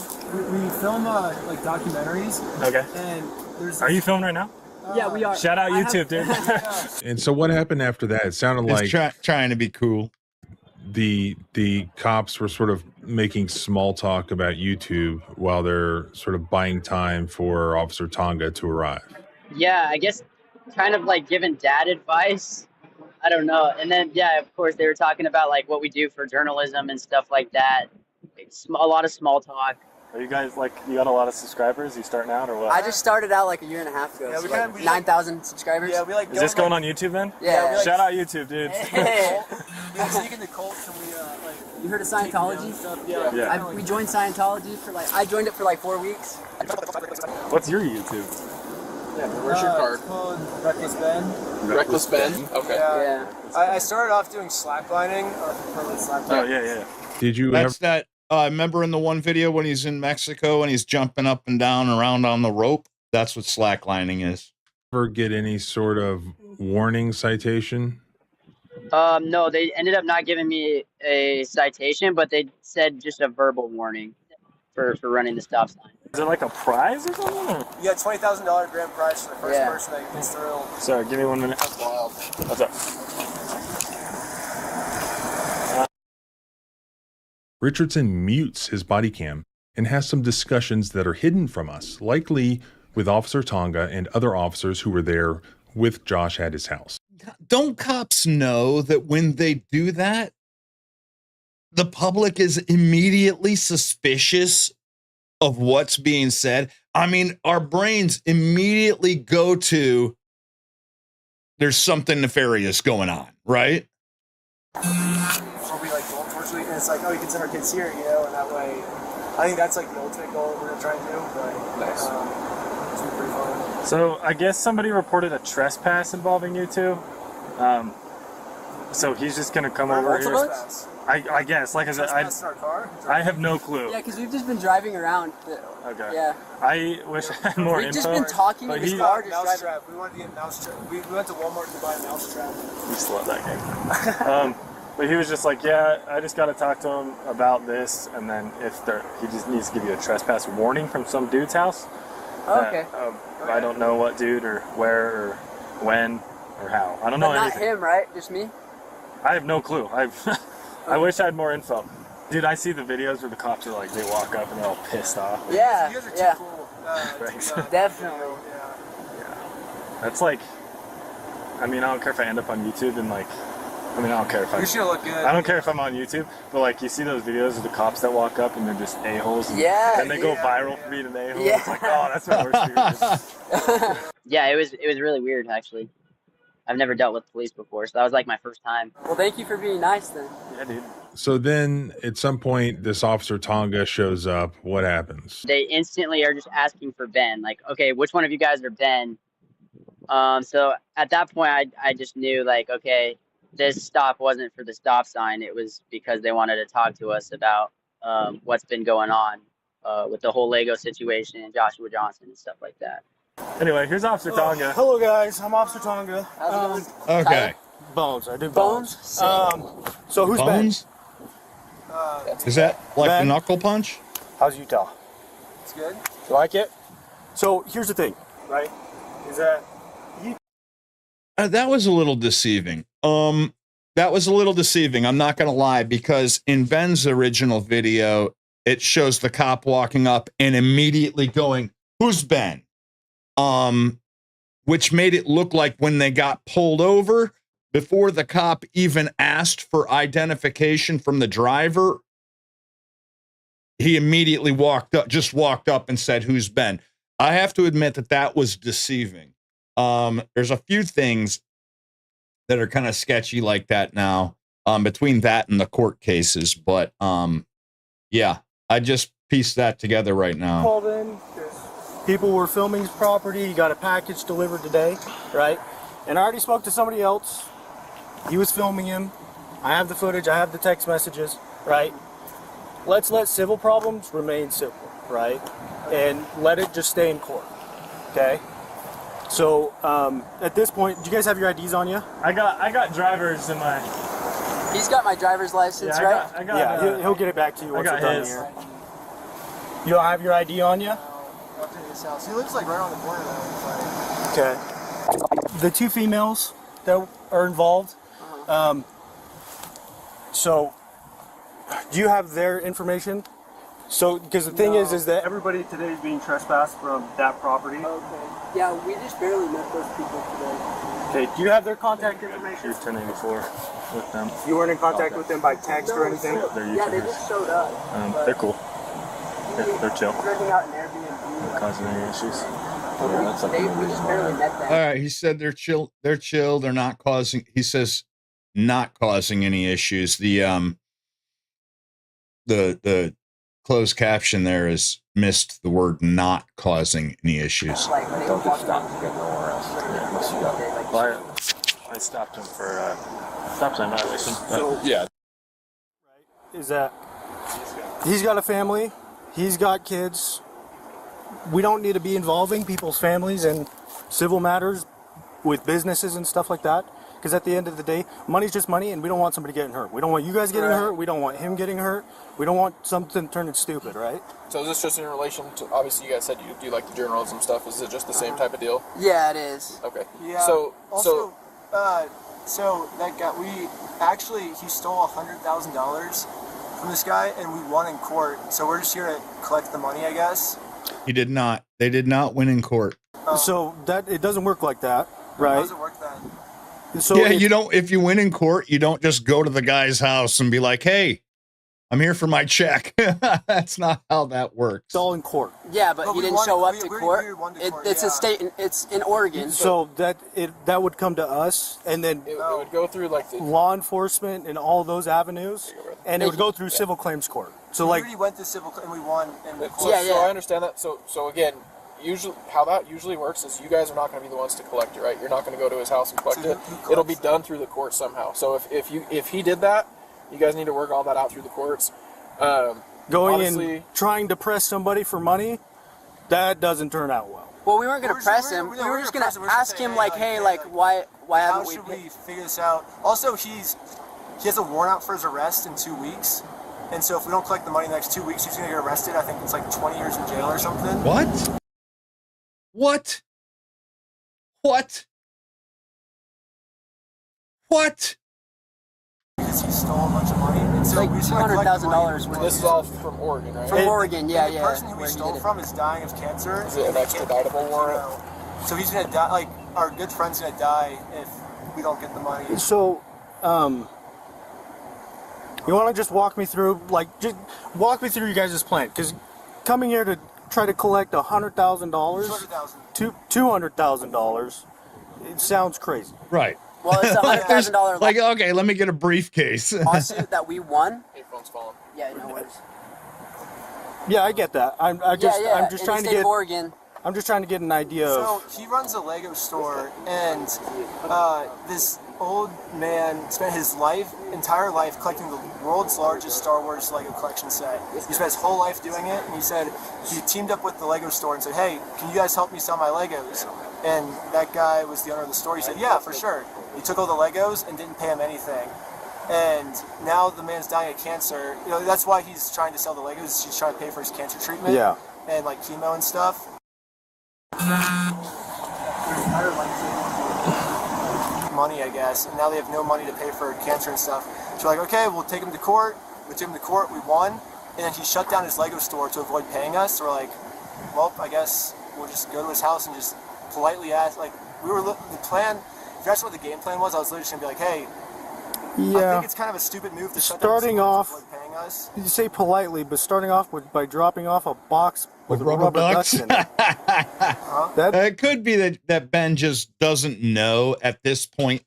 We film like documentaries, Okay. and there's. Are you filming right now? Yeah, we are. Shout out YouTube, dude. And so what happened after that? It sounded It's like trying to be cool. the cops were sort of making small talk about YouTube while they're sort of buying time for Officer Tonga to arrive. Yeah, I guess kind of like giving dad advice. I don't know. And then, yeah, of course, they were talking about like what we do for journalism and stuff like that. It's a lot of small talk. Are you guys like, you got a lot of subscribers? You starting out or what? I just started out like a year and a half ago. Yeah, so we like kinda- we 9,000 subscribers. Yeah, we like. Is this going on YouTube then? Yeah. Shout out YouTube, dude. Hey. We sneak into cults and we like. You heard of Scientology? Stuff. Yeah. Yeah. We joined Scientology for like, I joined it for like 4 weeks. What's your YouTube? Yeah, where's your card? It's called Reckless Ben. Reckless Ben? Okay. Yeah. I started off doing slacklining, permanent slacklining. Oh, yeah. Did you ever That's that. Remember in the one video when he's in Mexico and he's jumping up and down around on the rope? That's what slacklining is. ever get any sort of warning citation? No, they ended up not giving me a citation, but they said just a verbal warning for running the stop sign. Is it like a prize or something? Or? You got $20,000 grand prize for the first Yeah. person that gets through. Sorry, give me 1 minute. That's wild. What's up? Richardson mutes his body cam and has some discussions that are hidden from us, likely with Officer Tonga and other officers who were there with Josh at his house. Don't cops know that when they do that, the public is immediately suspicious of what's being said? I mean, our brains immediately go to there's something nefarious going on, right? Or we like go towards and it's like, oh, you can send our kids here, you know, and that way, I think that's like the ultimate goal we're gonna try and do. But Nice. It's been pretty fun. So I guess somebody reported a trespass involving you two. So he's just gonna come over here. Trespass. I guess, like I said, Trespass in our car. I have no clue. Yeah, because we've just been driving around. Okay. Yeah. I wish I had more We've info. just been talking but in his he- car, just driving. Mousetrap. We wanted to get mousetrap. We went to Walmart to buy a mousetrap. You just love that game. But he was just like, yeah, I just got to talk to him about this, and then he just needs to give you a trespass warning from some dude's house. Oh, okay. I don't know what dude or where or when or how. I don't know But not anything. him, right? Just me? I have no clue. I wish I had more info. Dude, I see the videos where the cops are like, they walk up and they're all pissed off. Yeah, You guys are yeah, too cool. definitely. That's like, I mean, I don't care if I end up on YouTube and like, I mean, I don't care if I. You're just gonna look good. I don't care if I'm on YouTube, but like, you see those videos of the cops that walk up and they're just a-holes. Yeah, And they go yeah. viral for being an a-hole. Yeah. It's like, oh, that's my worst fear. Yeah, it was really weird actually. I've never dealt with police before, so that was like my first time. Well, thank you for being nice then. Yeah, dude. So then at some point, this Officer Tonga shows up. What happens? They instantly are just asking for Ben. Like, okay, which one of you guys are Ben? So at that point, I just knew like, okay, this stop wasn't for the stop sign. It was because they wanted to talk to us about what's been going on with the whole Lego situation and Joshua Johnson and stuff like that. Anyway, here's Officer Tonga. Hello, guys. I'm Officer Tonga. Okay. Bones. I do Bones. Bones? So who's Bones? Is that like Ben? the knuckle punch? How's Utah? It's good. You like it? So here's the thing, right? Is that That was a little deceiving. That was a little deceiving. I'm not going to lie, because in Ben's original video, it shows the cop walking up and immediately going, "Who's Ben?" Which made it look like when they got pulled over, before the cop even asked for identification from the driver, he immediately walked up and said, "Who's Ben?" I have to admit that was deceiving. There's a few things that are kind of sketchy like that now, between that and the court cases. But yeah, I just pieced that together right now. called in? People were filming his property. He got a package delivered today, right? And I already spoke to somebody else. He was filming him. I have the footage. I have the text messages, right? Let's let civil problems remain civil, right? And let it just stay in court, okay? So at this point, do you guys have your IDs on you? I got drivers in my. He's got my driver's license, Yeah, right? I got. Yeah, he'll get it back to you once I we're got done his. here. You don't have your ID on you? Up to his house. He lives like right on the corner though. Okay. The two females that are involved. So, do you have their information? So, because the thing is that everybody today is being trespassed from that property. Okay. Yeah, we just barely met those people today. Okay. Do you have their contact information? Here's 1084 with them. You weren't in contact with them by text or anything? They're Yeah, they YouTubers. just showed up. They're cool. They're chill. Renting out an Airbnb. Not causing any issues. We just barely met them. All right, he said they're chill. They're chill. They're not causing. He says not causing any issues. The closed caption there is missed the word "not causing any issues." Like, they don't just stop to get nowhere else. Well, I stopped him for stop sign violation. So, Yeah. Is that he's got a family, he's got kids. We don't need to be involving people's families in civil matters with businesses and stuff like that. Because at the end of the day, money's just money, and we don't want somebody getting hurt. We don't want you guys getting hurt. We don't want him getting hurt. We don't want something turning stupid, right? So is this just in relation to, obviously you guys said you do like the journalism stuff, is it just the same type of deal? Yeah, it is. Okay. Yeah. So That guy, he stole $100,000 from this guy, and we won in court. So we're just here to collect the money, I guess. He did not. They did not win in court. So that it doesn't work like that, How right? does it work then? So yeah, you don't. If you win in court, you don't just go to the guy's house and be like, "Hey, I'm here for my check." That's not how that works. It's all in court. Yeah, but he we didn't won- show up we- to we- court. we won to court, It's yeah. a state. It's in Oregon. So that would come to us, and then it would go through like the law enforcement and all those avenues, and it would go through civil claims court. So we like, already went to civil, and we won in the So, court. so I understand that. So again, usually how that usually works is you guys are not going to be the ones to collect it, right? You're not going to go to his house and collect it. It'll be done through the court somehow. So if he did that, you guys need to work all that out through the courts. going honestly, and trying to press somebody for money, that doesn't turn out well. Well, we weren't going to press him. We were just going to ask him, like, hey, like, why How haven't we? should we figure this out? Also, he has a warrant out for his arrest in 2 weeks. And so if we don't collect the money in the next 2 weeks, he's going to get arrested. I think it's like 20 years in jail or something. What? What? What? What? Because he stole a bunch of money. It's like $200,000. This is all from Oregon, right? From Oregon, yeah. The person who we stole from is dying of cancer. Is it an extraditable warrant? So he's gonna die. Like our good friend's gonna die if we don't get the money. So, you want to just walk me through, just walk me through you guys' plan? Because coming here to try to collect $100,000, $200,000, it sounds crazy. Right. Well, it's $100,000 like, okay, let me get a briefcase. lawsuit that we won. Hey, phone's falling. Yeah, no worries. Yeah, I get that. I'm just in trying the to state get. of Oregon. I'm just trying to get an idea of. So he runs a Lego store, and this old man spent his entire life collecting the world's largest Star Wars Lego collection set. He spent his whole life doing it, and he said he teamed up with the Lego store and said, "Hey, can you guys help me sell my Legos?" And that guy was the owner of the store. He said, "Yeah, for sure." He took all the Legos and didn't pay him anything. And now the man's dying of cancer. You know, that's why he's trying to sell the Legos. He's trying to pay for his cancer treatment. Yeah. And like chemo and stuff. Money, I guess, and now they have no money to pay for cancer and stuff. So we're like, okay, we'll take him to court. We took him to court. We won, and then he shut down his Lego store to avoid paying us. So we're like, well, I guess we'll just go to his house and just politely ask. Like, the plan. If that's what the game plan was, I was literally just gonna be like, hey. I think it's kind of a stupid move to shut down his store to avoid paying us. You say politely, but starting off by dropping off a box with rubber ducks in it. It could be that Ben just doesn't know at this point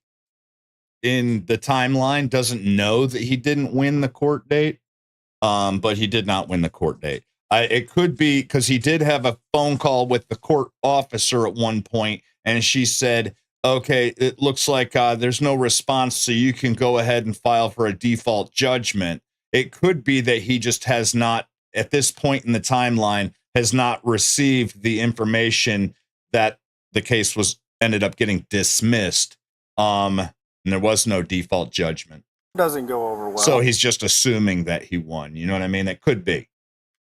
in the timeline, doesn't know that he didn't win the court date, but he did not win the court date. It could be because he did have a phone call with the court officer at one point, and she said, okay, it looks like there's no response, so you can go ahead and file for a default judgment. It could be that he just has not, at this point in the timeline, has not received the information that the case ended up getting dismissed. And there was no default judgment. Doesn't go over well. So he's just assuming that he won. You know what I mean? That could be.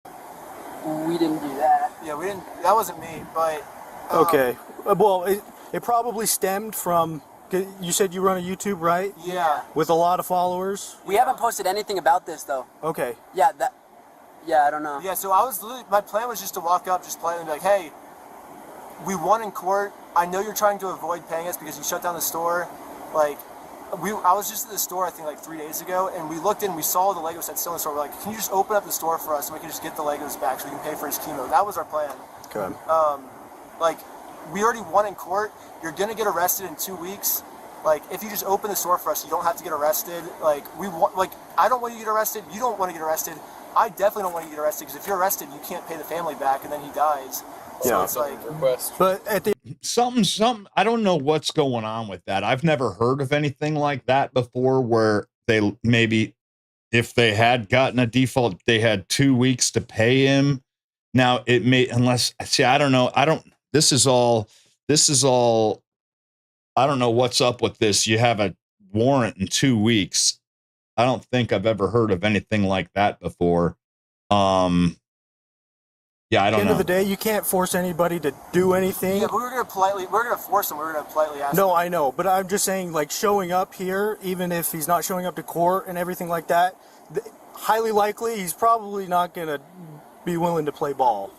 We didn't do that. Yeah, we didn't. That wasn't me, but. Okay. Well, it probably stemmed from. You said you run a YouTube, right? Yeah. With a lot of followers. We haven't posted anything about this though. Okay. Yeah. Yeah, I don't know. Yeah, so I was literally, my plan was just to walk up, just politely be like, hey, we won in court. I know you're trying to avoid paying us because you shut down the store. Like, I was just at the store, I think, like 3 days ago, and we looked in, we saw the Lego set still in the store. We're like, can you just open up the store for us and we can just get the Legos back so we can pay for his chemo? That was our plan. Okay. Like, we already won in court. You're going to get arrested in 2 weeks. Like, if you just open the store for us, you don't have to get arrested. Like, I don't want you to get arrested. You don't want to get arrested. I definitely don't want you to get arrested because if you're arrested, you can't pay the family back, and then he dies. So Yeah. it's like, But at the Something, I don't know what's going on with that. I've never heard of anything like that before where they maybe, if they had gotten a default, they had 2 weeks to pay him. Now it may, unless, see, I don't know. This is all, I don't know what's up with this. You have a warrant in 2 weeks. I don't think I've ever heard of anything like that before. Yeah, I don't know. At the end of the day, you can't force anybody to do anything. yeah, but we're going to force him. We're going to politely ask No, him. I know, but I'm just saying, like, showing up here, even if he's not showing up to court and everything like that, highly likely he's probably not going to be willing to play ball.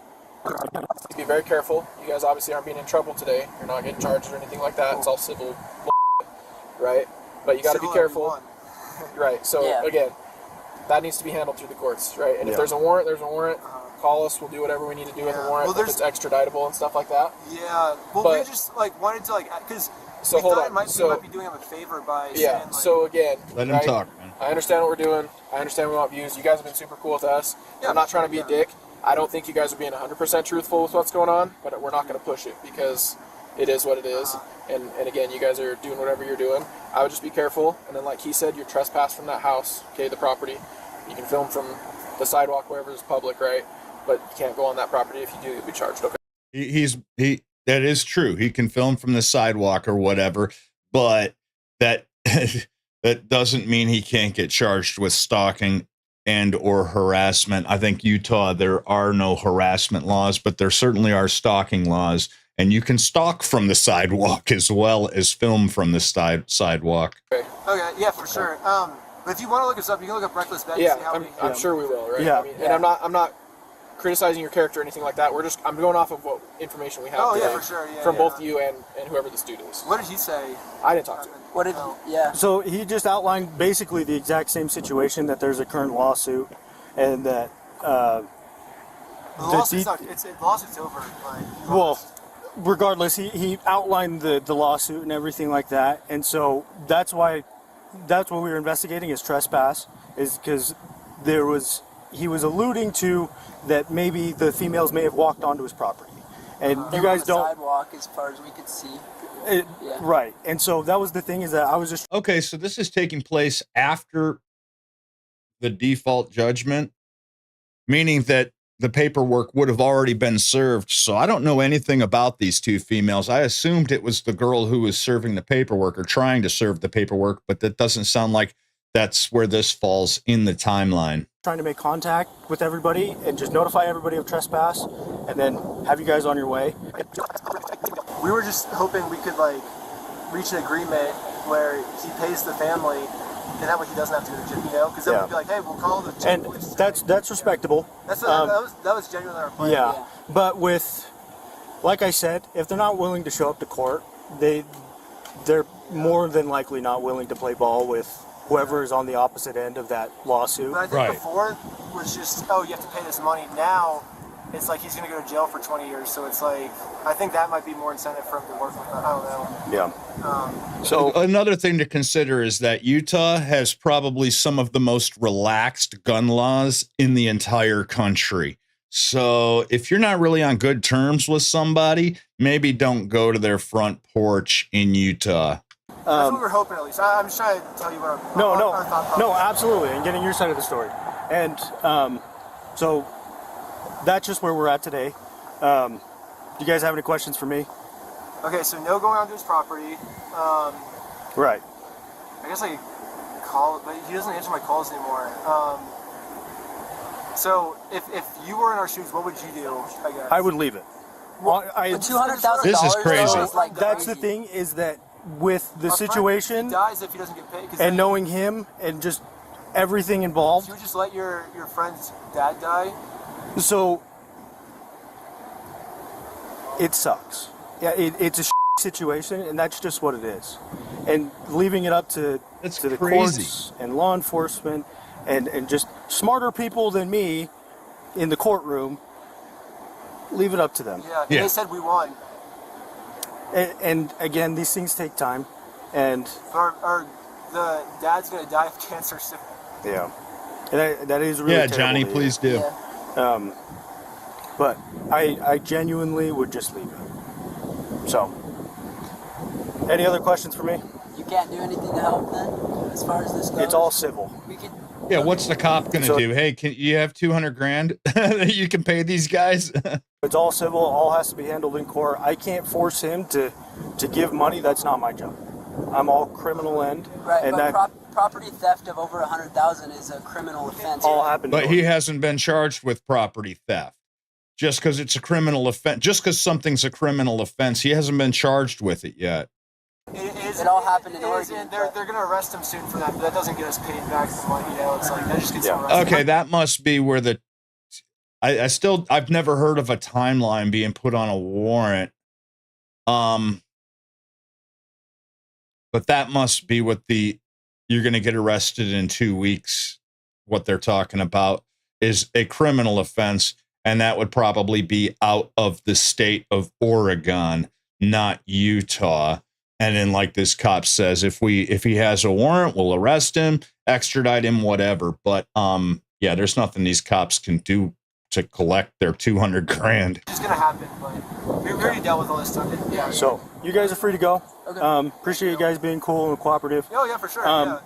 Be very careful. You guys obviously aren't being in trouble today. You're not getting charged or anything like that. It's all civil, right? But you got to be Civil careful. Right. So Yeah. again, that needs to be handled through the courts, right? And if Yeah. there's a warrant, there's a warrant. Call us. We'll do whatever we need to do with the warrant. Well, if it's extraditable and stuff like that. Yeah, well, But- we just, like, wanted to, like, because So we hold thought on. we So- might be doing him a favor by Yeah. saying, like, So again, Let him right? talk, man. I understand what we're doing. I understand we want views. You guys have been super cool with us. Yeah, I'm not trying to be a dick. I don't think you guys are being 100% truthful with what's going on, but we're not going to push it because it is what it is. And again, you guys are doing whatever you're doing. I would just be careful. And then, like he said, you're trespassed from that house, okay, the property. You can film from the sidewalk wherever is public, right? But you can't go on that property. If you do, you'll be charged. Okay. He that is true. He can film from the sidewalk or whatever, but that that doesn't mean he can't get charged with stalking and or harassment. I think Utah, there are no harassment laws, but there certainly are stalking laws, and you can stalk from the sidewalk as well as film from the sidewalk. okay, yeah, for sure. But But if you want to look us up, you can look up Reckless Ben. Yeah, and see how I'm sure we will, right? Yeah. I mean, and I'm not criticizing your character or anything like that. I'm going off of what information we have. Oh, yeah, today for sure, yeah, from yeah. both you and whoever this dude is. What did he say? I didn't talk to him. What did? Yeah. So he just outlined basically the exact same situation, that there's a current lawsuit, and that The lawsuit's lawsuit's over. Like, well, regardless, he outlined the lawsuit and everything like that, and so that's what we were investigating is trespass, is because he was alluding to that maybe the females may have walked onto his property, and you guys don't. Sidewalk, as far as we could see. Right, and so that was the thing, is that I was just Okay, so this is taking place after the default judgment, meaning that the paperwork would have already been served. So I don't know anything about these two females. I assumed it was the girl who was serving the paperwork or trying to serve the paperwork, but that doesn't sound like that's where this falls in the timeline. trying to make contact with everybody and just notify everybody of trespass, and then have you guys on your way. we were just hoping we could like reach an agreement where he pays the family, and that way he doesn't have to go to jail, you know? Because then we'd be like, hey, we'll call the And that's respectable. That's that was genuinely our plan. Yeah, but like I said, if they're not willing to show up to court, they're more than likely not willing to play ball with whoever is on the opposite end of that lawsuit. But I think before was just, oh, you have to pay this money. Now it's like he's going to go to jail for 20 years. So it's like, I think that might be more incentive for him to work with. I don't know. Yeah. So another thing to consider is that Utah has probably some of the most relaxed gun laws in the entire country. So if you're not really on good terms with somebody, maybe don't go to their front porch in Utah. That's what we're hoping, at least. I'm just trying to tell you what our thought process. No, absolutely, and getting your side of the story. And so that's just where we're at today. Do you guys have any questions for me? Okay, so no going onto his property. Right. I guess I could call it, but he doesn't answer my calls anymore. So if you were in our shoes, what would you do? I guess I would leave it. Well, $200,000. This is crazy. That's the thing, is that with the Our friend, situation he dies if he doesn't get paid. and knowing him and just everything involved. You would just let your friend's dad die? So it sucks. Yeah, it's a situation, and that's just what it is. And leaving it up to the courts and law enforcement and just smarter people than me in the courtroom, leave it up to them. Yeah, they said we won. And again, these things take time, and the dad's gonna die of cancer soon. yeah, and that is really terrible Johnny, to hear. please do. But I genuinely would just leave it. So, any other questions for me? You can't do anything to help then, as far as this goes? It's all civil. We could. Yeah, what's the cop gonna do? Hey, can you have $200,000 that you can pay these guys? It's all civil. All has to be handled in court. I can't force him to give money. That's not my job. I'm all criminal end. Right, and but property theft of over $100,000 is a criminal offense. all happened. But he hasn't been charged with property theft. Just because it's a criminal offense, just because something's a criminal offense, he hasn't been charged with it yet. It all happened in Oregon. They're going to arrest him soon for that, but that doesn't get us paid back the money. You know, it's like that just gets him arrested. Okay, that must be where I've never heard of a timeline being put on a warrant. But that must be what you're going to get arrested in 2 weeks. What they're talking about is a criminal offense, and that would probably be out of the state of Oregon, not Utah. And then, like this cop says, if he has a warrant, we'll arrest him, extradite him, whatever. But yeah, there's nothing these cops can do to collect their $200,000. It's just going to happen. But we already dealt with all this stuff. Yeah. So you guys are free to go. Okay. Appreciate you guys being cool and cooperative. Oh yeah, for sure. Yeah.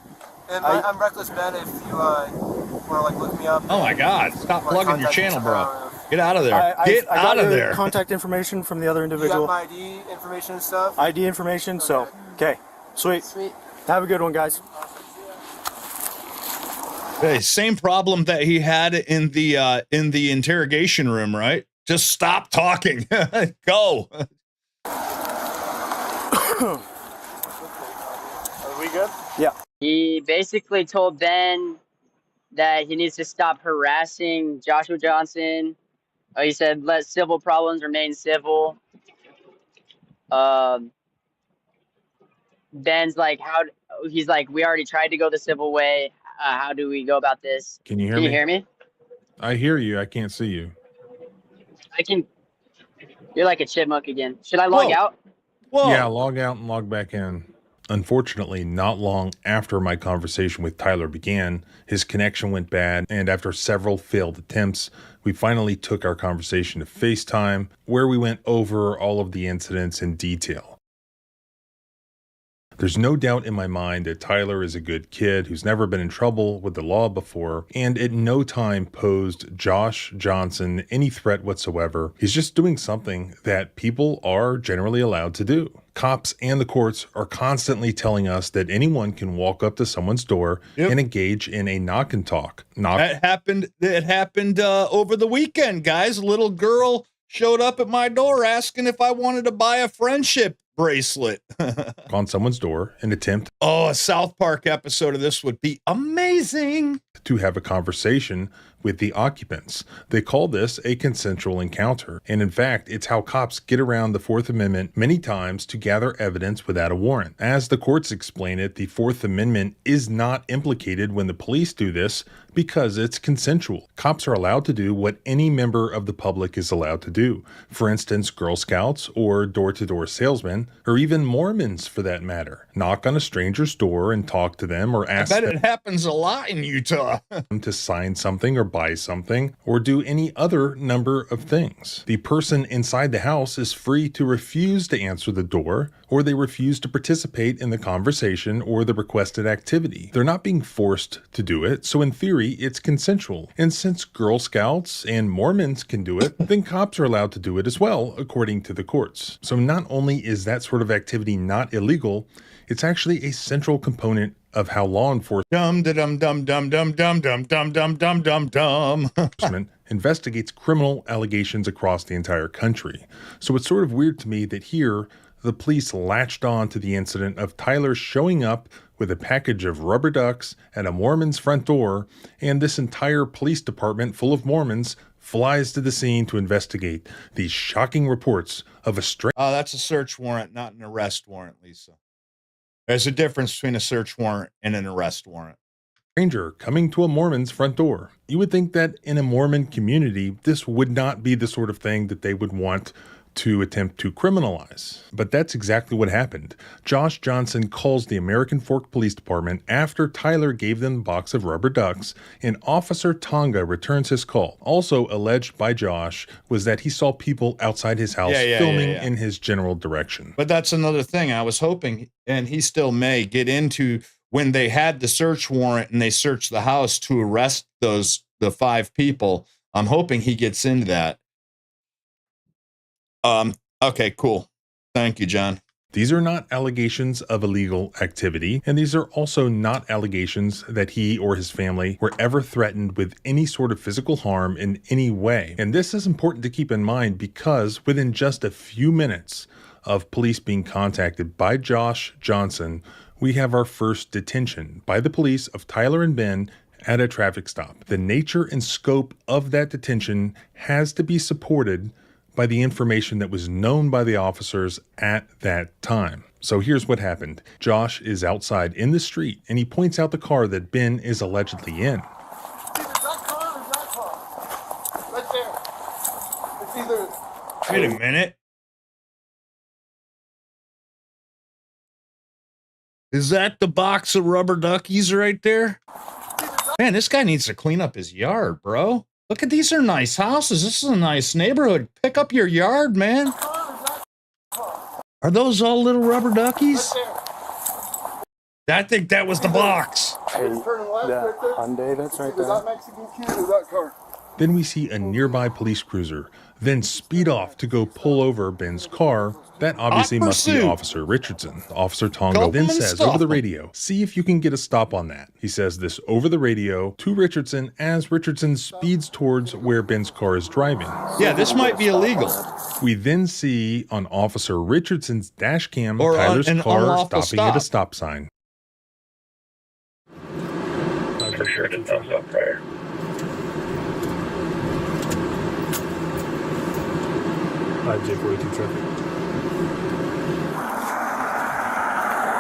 And I'm Reckless Ben. If you want to like look me up. Oh my God! Stop plugging your channel, bro. Get out of there. Get I out got of your there. Contact information from the other individual. You got my ID information and stuff? ID information, so, okay. Sweet. Have a good one, guys. Hey, same problem that he had in the interrogation room, right? Just stop talking. Go. Are we good? Yeah. He basically told Ben that he needs to stop harassing Joshua Johnson. He said, let civil problems remain civil. Ben's like, he's like, we already tried to go the civil way. How do we go about this? Can you hear Can me? you hear me? I hear you. I can't see you. I can. You're like a chipmunk again. Should I log out? Yeah, log out and log back in. Unfortunately, not long after my conversation with Tyler began, his connection went bad, and after several failed attempts, we finally took our conversation to FaceTime, where we went over all of the incidents in detail. There's no doubt in my mind that Tyler is a good kid who's never been in trouble with the law before, and at no time posed Josh Johnson any threat whatsoever. He's just doing something that people are generally allowed to do. Cops and the courts are constantly telling us that anyone can walk up to someone's door and engage in a knock and talk. It happened over the weekend, guys. A little girl showed up at my door asking if I wanted to buy a friendship bracelet on someone's door and attempt. Oh, a South Park episode of this would be amazing. To have a conversation with the occupants. They call this a consensual encounter. And in fact, it's how cops get around the Fourth Amendment many times to gather evidence without a warrant. As the courts explain it, the Fourth Amendment is not implicated when the police do this because it's consensual. Cops are allowed to do what any member of the public is allowed to do. For instance, Girl Scouts or door-to-door salesmen, or even Mormons for that matter. Knock on a stranger's door and talk to them or ask them. I bet it happens a lot in Utah. To sign something or buy something or do any other number of things. The person inside the house is free to refuse to answer the door, or they refuse to participate in the conversation or the requested activity. They're not being forced to do it, so in theory, it's consensual. And since Girl Scouts and Mormons can do it, then cops are allowed to do it as well, according to the courts. So not only is that sort of activity not illegal, it's actually a central component of how law enforcement investigates criminal allegations across the entire country. So it's sort of weird to me that here the police latched on to the incident of Tyler showing up with a package of rubber ducks at a Mormon's front door, and this entire police department full of Mormons flies to the scene to investigate these shocking reports of a that's a search warrant, not an arrest warrant, Lisa. There's a difference between a search warrant and an arrest warrant. Stranger coming to a Mormon's front door. You would think that in a Mormon community, this would not be the sort of thing that they would want to attempt to criminalize. But that's exactly what happened. Josh Johnson calls the American Fork Police Department after Tyler gave them a box of rubber ducks, and Officer Tonga returns his call. Also alleged by Josh was that he saw people outside his house filming in his general direction. But that's another thing. I was hoping, and he still may, get into when they had the search warrant and they searched the house to arrest the 5 people. I'm hoping he gets into that. Okay, cool. Thank you, John. These are not allegations of illegal activity, and these are also not allegations that he or his family were ever threatened with any sort of physical harm in any way. And this is important to keep in mind because within just a few minutes of police being contacted by Josh Johnson, we have our first detention by the police of Tyler and Ben at a traffic stop. The nature and scope of that detention has to be supported by the information that was known by the officers at that time. So here's what happened. Josh is outside in the street, and he points out the car that Ben is allegedly in. Right there. It's either. Wait a minute. Is that the box of rubber duckies right there? Man, this guy needs to clean up his yard, bro. Look at these are nice houses. This is a nice neighborhood. Pick up your yard, man. Are those all little rubber duckies? I think that was the box. That Hyundai that's right there. That Mexican kid or that car? Then we see a nearby police cruiser, then speed off to go pull over Ben's car. That obviously must be Officer Richardson. Officer Tonga then says over the radio, see if you can get a stop on that. He says this over the radio to Richardson as Richardson speeds towards where Ben's car is driving. Yeah, this might be illegal. We then see on Officer Richardson's dash cam Tyler's car stopping at a stop sign. sure didn't know about prior. Jake, 42 traffic.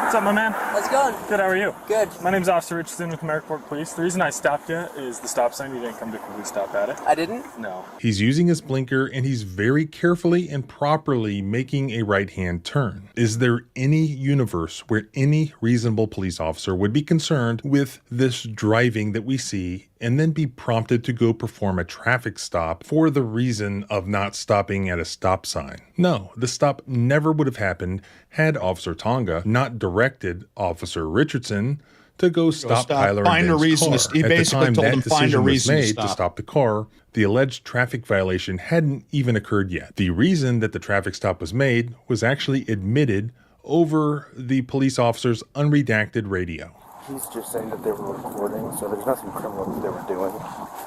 What's up, my man? How's it going? Good, how are you? Good. My name's Officer Richardson with American Fork Police. The reason I stopped you is the stop sign. You didn't come to quickly stop at it. I didn't? No. He's using his blinker and he's very carefully and properly making a right-hand turn. Is there any universe where any reasonable police officer would be concerned with this driving that we see and then be prompted to go perform a traffic stop for the reason of not stopping at a stop sign? No, the stop never would have happened had Officer Tonga not directed Officer Richardson to go stop Tyler Find and a Ben's reason car. to- he At the basically time told that him, find a decision was reason to made stop. stop the car, the alleged traffic violation hadn't even occurred yet. The reason that the traffic stop was made was actually admitted over the police officer's unredacted radio. He's just saying that they were recording, so there's nothing criminal that they were doing.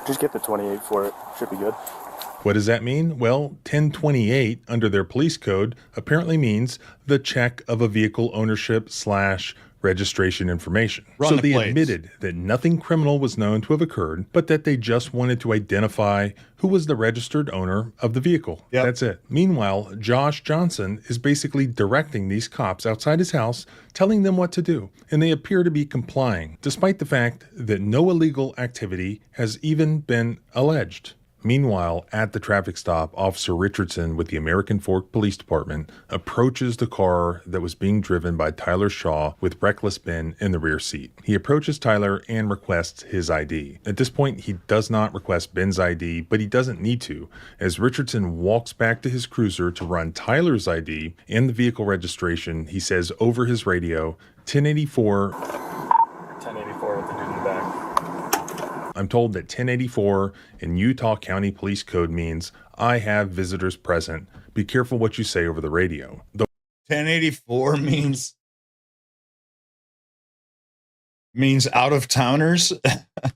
Just get the 28 for it. Should be good. What does that mean? Well, 1028 under their police code apparently means the check of a vehicle ownership / registration information. Run so the they plates. admitted that nothing criminal was known to have occurred, but that they just wanted to identify who was the registered owner of the vehicle. That's it. Meanwhile, Josh Johnson is basically directing these cops outside his house, telling them what to do, and they appear to be complying, despite the fact that no illegal activity has even been alleged. Meanwhile, at the traffic stop, Officer Richardson with the American Fork Police Department approaches the car that was being driven by Tyler Shaw with Reckless Ben in the rear seat. He approaches Tyler and requests his ID. At this point, he does not request Ben's ID, but he doesn't need to, as Richardson walks back to his cruiser to run Tyler's ID and the vehicle registration. He says over his radio, 1084. 1084 with the dude in the back. I'm told that 1084 in Utah County Police Code means I have visitors present. Be careful what you say over the radio. 1084 means out of towners.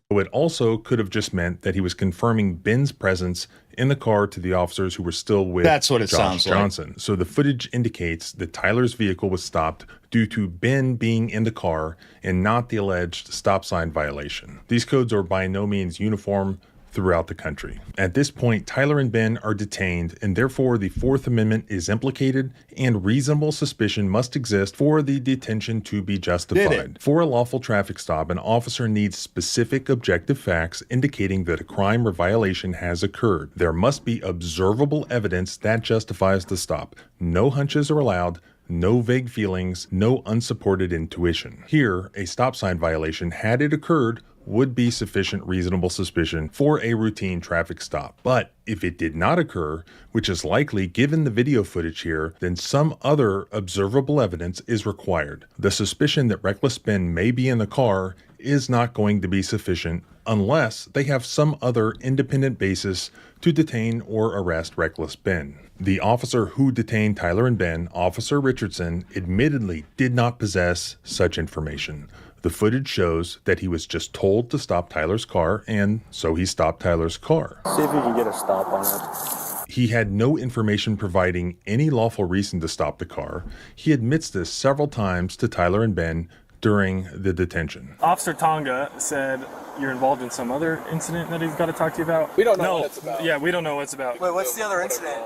It also could have just meant that he was confirming Ben's presence in the car to the officers who were still with That's what it Josh sounds like. Johnson. So the footage indicates that Tyler's vehicle was stopped due to Ben being in the car and not the alleged stop sign violation. These codes are by no means uniform throughout the country. At this point, Tyler and Ben are detained, and therefore the Fourth Amendment is implicated, and reasonable suspicion must exist for the detention to be justified. For a lawful traffic stop, an officer needs specific objective facts indicating that a crime or violation has occurred. There must be observable evidence that justifies the stop. No hunches are allowed. No vague feelings, no unsupported intuition. Here, a stop sign violation, had it occurred, would be sufficient reasonable suspicion for a routine traffic stop. But if it did not occur, which is likely given the video footage here, then some other observable evidence is required. The suspicion that Reckless Ben may be in the car is not going to be sufficient unless they have some other independent basis to detain or arrest Reckless Ben. The officer who detained Tyler and Ben, Officer Richardson, admittedly did not possess such information. The footage shows that he was just told to stop Tyler's car, and so he stopped Tyler's car. See if you can get a stop on it. He had no information providing any lawful reason to stop the car. He admits this several times to Tyler and Ben during the detention. Officer Tonga said you're involved in some other incident that he's got to talk to you about. We don't know what it's about. Yeah, we don't know what it's about. Wait, what's the other incident?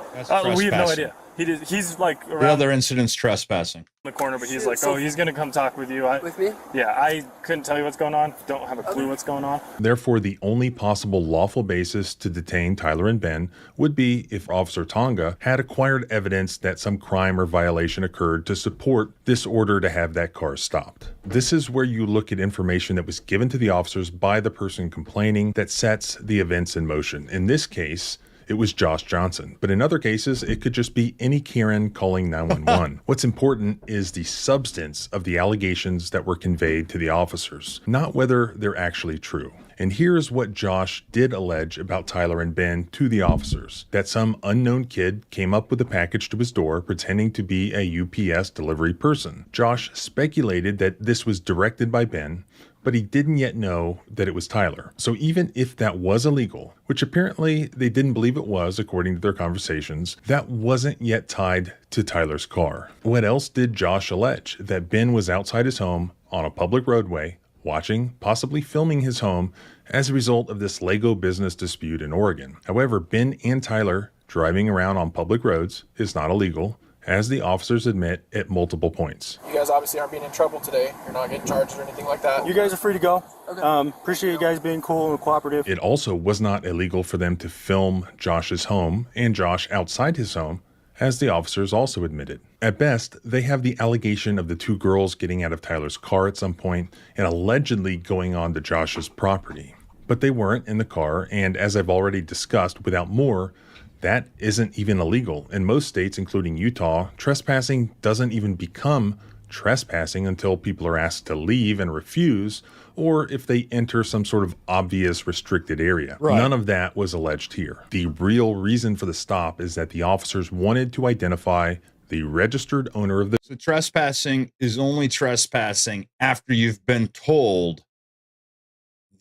We have no idea. He's like around The other incident's trespassing. the corner, but he's like, oh, he's gonna come talk with you. With me? Yeah, I couldn't tell you what's going on. Don't have a clue what's going on. Therefore, the only possible lawful basis to detain Tyler and Ben would be if Officer Tonga had acquired evidence that some crime or violation occurred to support this order to have that car stopped. This is where you look at information that was given to the officers by the person complaining that sets the events in motion. In this case, it was Josh Johnson. But in other cases, it could just be any Karen calling 911. What's important is the substance of the allegations that were conveyed to the officers, not whether they're actually true. And here's what Josh did allege about Tyler and Ben to the officers: that some unknown kid came up with a package to his door pretending to be a UPS delivery person. Josh speculated that this was directed by Ben, but he didn't yet know that it was Tyler. So even if that was illegal, which apparently they didn't believe it was according to their conversations, that wasn't yet tied to Tyler's car. What else did Josh allege? That Ben was outside his home on a public roadway watching, possibly filming his home as a result of this Lego business dispute in Oregon. However, Ben and Tyler driving around on public roads is not illegal, as the officers admit at multiple points. You guys obviously aren't being in trouble today. You're not getting charged or anything like that. You guys are free to go. Appreciate you guys being cool and cooperative. It also was not illegal for them to film Josh's home and Josh outside his home, as the officers also admitted. At best, they have the allegation of the two girls getting out of Tyler's car at some point and allegedly going on to Josh's property. But they weren't in the car, and as I've already discussed, without more, that isn't even illegal. In most states, including Utah, trespassing doesn't even become trespassing until people are asked to leave and refuse, or if they enter some sort of obvious restricted area. Right. None of that was alleged here. The real reason for the stop is that the officers wanted to identify the registered owner of the... So trespassing is only trespassing after you've been told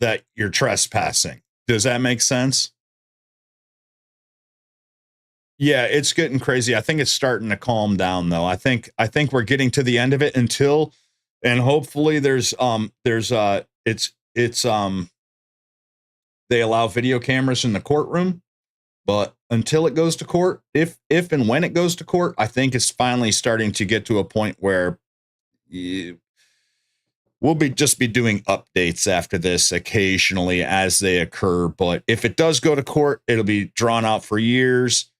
that you're trespassing. Does that make sense? Yeah, it's getting crazy. I think it's starting to calm down though. I think we're getting to the end of it and hopefully they allow video cameras in the courtroom, but until it goes to court, if and when it goes to court, I think it's finally starting to get to a point where we'll just be doing updates after this occasionally as they occur. But if it does go to court, it'll be drawn out for years.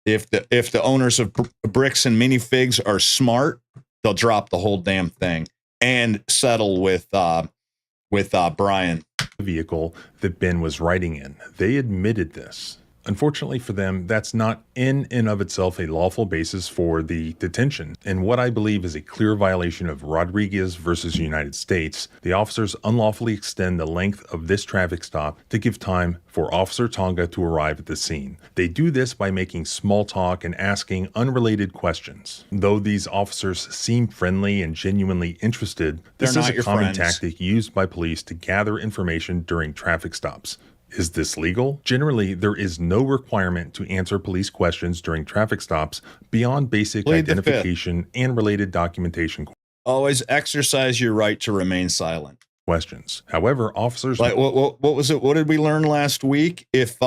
If the owners of Bricks and Minifigs are smart, they'll drop the whole damn thing and settle with Brian. Vehicle that Ben was riding in. They admitted this. Unfortunately for them, that's not in and of itself a lawful basis for the detention. In what I believe is a clear violation of Rodriguez versus United States, the officers unlawfully extend the length of this traffic stop to give time for Officer Tonga to arrive at the scene. They do this by making small talk and asking unrelated questions. Though these officers seem friendly and genuinely interested, this is a common tactic used by police to gather information during traffic stops. Is this legal? Generally, there is no requirement to answer police questions during traffic stops beyond basic identification and related documentation. Always exercise your right to remain silent. Questions. However, officers... Like, what was it? What did we learn last week? If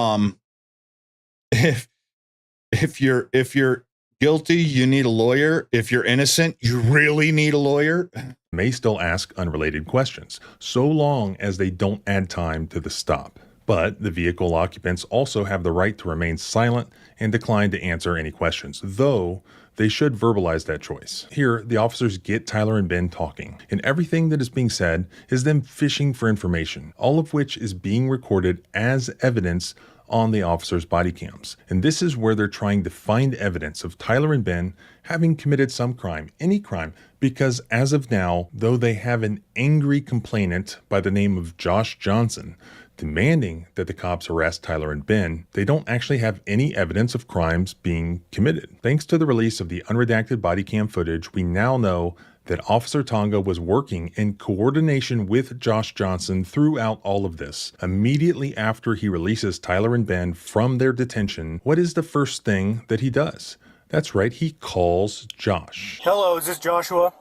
you're guilty, you need a lawyer. If you're innocent, you really need a lawyer. May still ask unrelated questions, so long as they don't add time to the stop. But the vehicle occupants also have the right to remain silent and decline to answer any questions, though they should verbalize that choice. Here, the officers get Tyler and Ben talking, and everything that is being said is them fishing for information, all of which is being recorded as evidence on the officers' body cams. And this is where they're trying to find evidence of Tyler and Ben having committed some crime, any crime, because as of now, though they have an angry complainant by the name of Josh Johnson demanding that the cops arrest Tyler and Ben, they don't actually have any evidence of crimes being committed. Thanks to the release of the unredacted body cam footage, we now know that Officer Tonga was working in coordination with Josh Johnson throughout all of this. Immediately after he releases Tyler and Ben from their detention, what is the first thing that he does? That's right, he calls Josh. Hello, is this Joshua?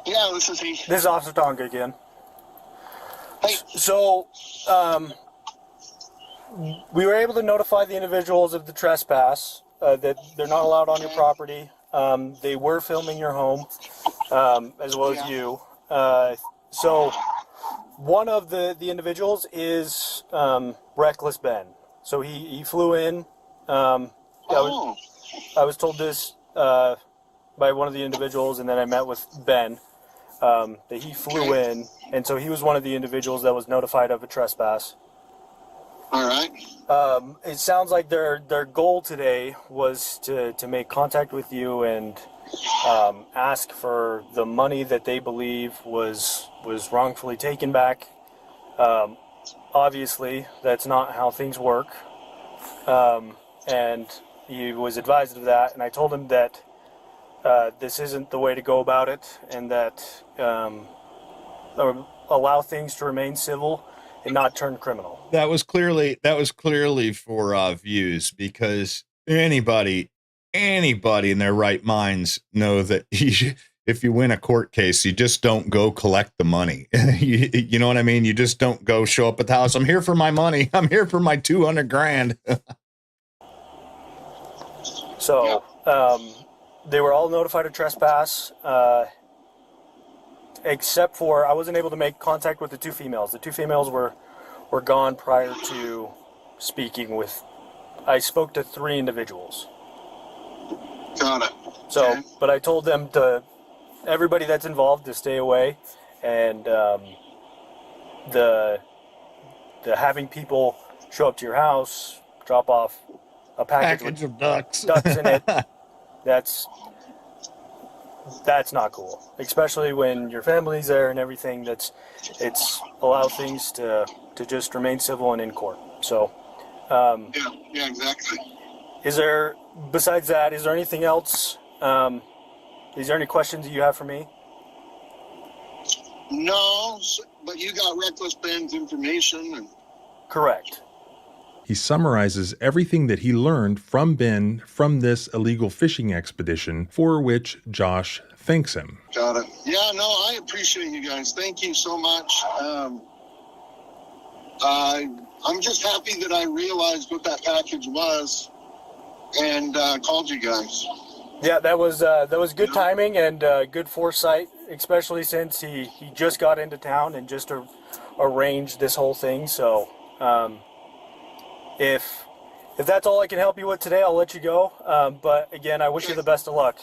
Yeah, this is he. This is Officer Tonga again. Hey. So, we were able to notify the individuals of the trespass, that they're not allowed on your property. They were filming your home, as well as you. So, one of the individuals is Reckless Ben. So he flew in. I was told this by one of the individuals, and then I met with Ben. That he flew in, and so he was one of the individuals that was notified of a trespass. All right. It sounds like their goal today was to make contact with you and ask for the money that they believe was wrongfully taken back. Obviously, that's not how things work, and he was advised of that, and I told him that this isn't the way to go about it, and that allow things to remain civil and not turn criminal. That was clearly for views, because anybody in their right minds know that if you win a court case, you just don't go collect the money. You know what I mean? You just don't go show up at the house. I'm here for my money. I'm here for my 200 grand. So they were all notified of trespass, except for I wasn't able to make contact with the two females. The two females were gone prior to speaking with. I spoke to 3 individuals. Got it. So, but I told them to everybody that's involved to stay away, and the having people show up to your house, drop off a package of ducks in it. That's not cool, especially when your family's there and everything. It's allow things to just remain civil and in court. So, yeah, exactly. Is there, besides that, is there anything else? Is there any questions you have for me? No, but you got Reckless Ben's information. And... Correct. He summarizes everything that he learned from Ben from this illegal fishing expedition, for which Josh thanks him. Got it. Yeah, no, I appreciate you guys. Thank you so much. I'm just happy that I realized what that package was and called you guys. Yeah, that was good timing and good foresight, especially since he just got into town and just arranged this whole thing. So, if that's all I can help you with today, I'll let you go. But again, I wish you the best of luck.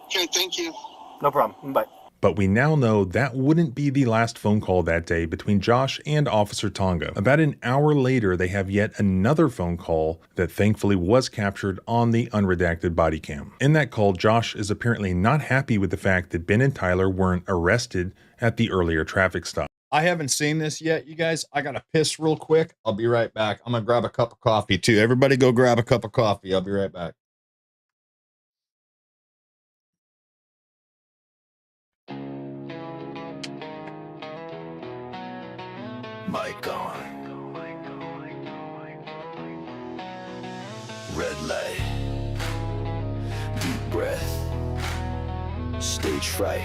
Okay, thank you. No problem. Bye. But we now know that wouldn't be the last phone call that day between Josh and Officer Tonga. About an hour later, they have yet another phone call that thankfully was captured on the unredacted body cam. In that call, Josh is apparently not happy with the fact that Ben and Tyler weren't arrested at the earlier traffic stop. I haven't seen this yet, you guys. I gotta piss real quick. I'll be right back. I'm gonna grab a cup of coffee too. Everybody go grab a cup of coffee. I'll be right back. Mic on. Red light. Deep breath. Stage fright.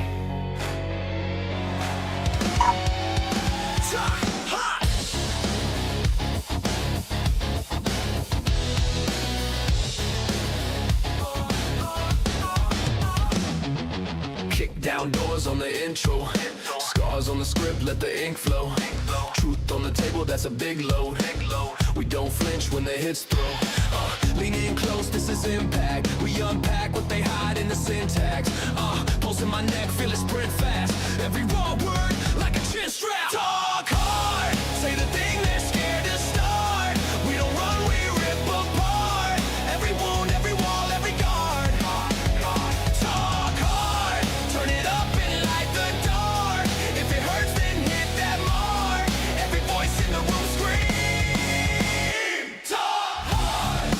Kick down doors on the intro. Scars on the script, let the ink flow. Truth on the table, that's a big load. We don't flinch when the hits throw. Lean in close, this is impact. We unpack what they hide in the syntax. Pulse in my neck, feel it sprint fast. Every raw word like a chin strap. Talk hard, say the thing they're scared to start. We don't run, we rip apart. Every wound, every wall, every guard. Talk hard, turn it up and light the dark. If it hurts, then hit that mark. Every voice in the room scream. Talk hard.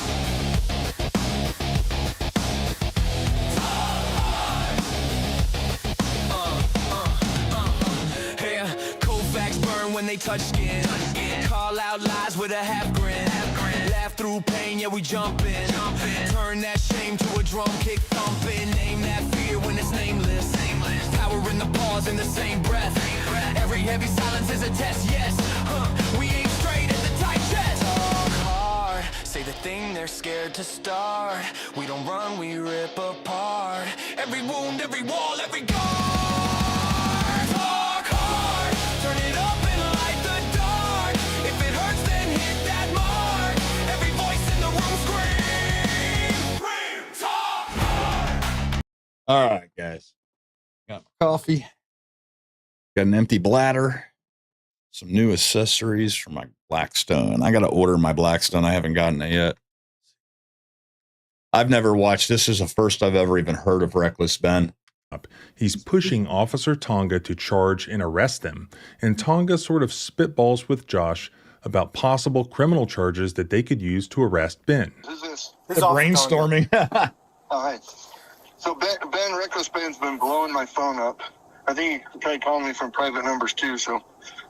Hey, Kovacs burn when they touch skin. Call out lies with a half grin. Laugh through pain, yeah, we jump in. Turn that shame to a drum kick thumping. Name that fear when it's nameless. Power in the pause in the same breath. Every heavy silence is a test, yes. We aim straight at the tight chest. Talk hard, say the thing they're scared to start. We don't run, we rip apart. Every wound, every wall, every guard. Talk hard, turn it up and light the dark. If it hurts, then hit that mark. Every voice in the room scream. Talk hard. All right, guys. Got my coffee. Got an empty bladder. Some new accessories for my Blackstone. I got to order my Blackstone. I haven't gotten it yet. I've never watched. This is the first I've ever even heard of Reckless Ben. He's pushing Officer Tonga to charge and arrest them, and Tonga sort of spitballs with Josh about possible criminal charges that they could use to arrest Ben. Who's this? The brainstorming. All right. So Ben Reckless Ben's been blowing my phone up. I think he tried calling me from private numbers too, so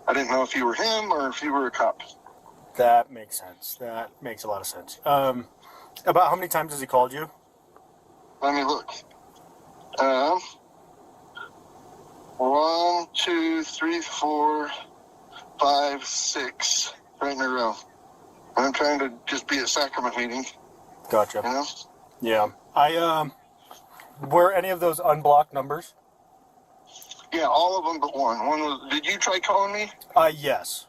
I didn't know if you were him or if you were a cop. That makes sense. That makes a lot of sense. About how many times has he called you? Let me look. 1, 2, 3, 4, 5, 6, right in a row. I'm trying to just be at sacrament meeting. Gotcha. You know? Yeah. Were any of those unblocked numbers? Yeah, all of them but one. One was. Did you try calling me? Yes.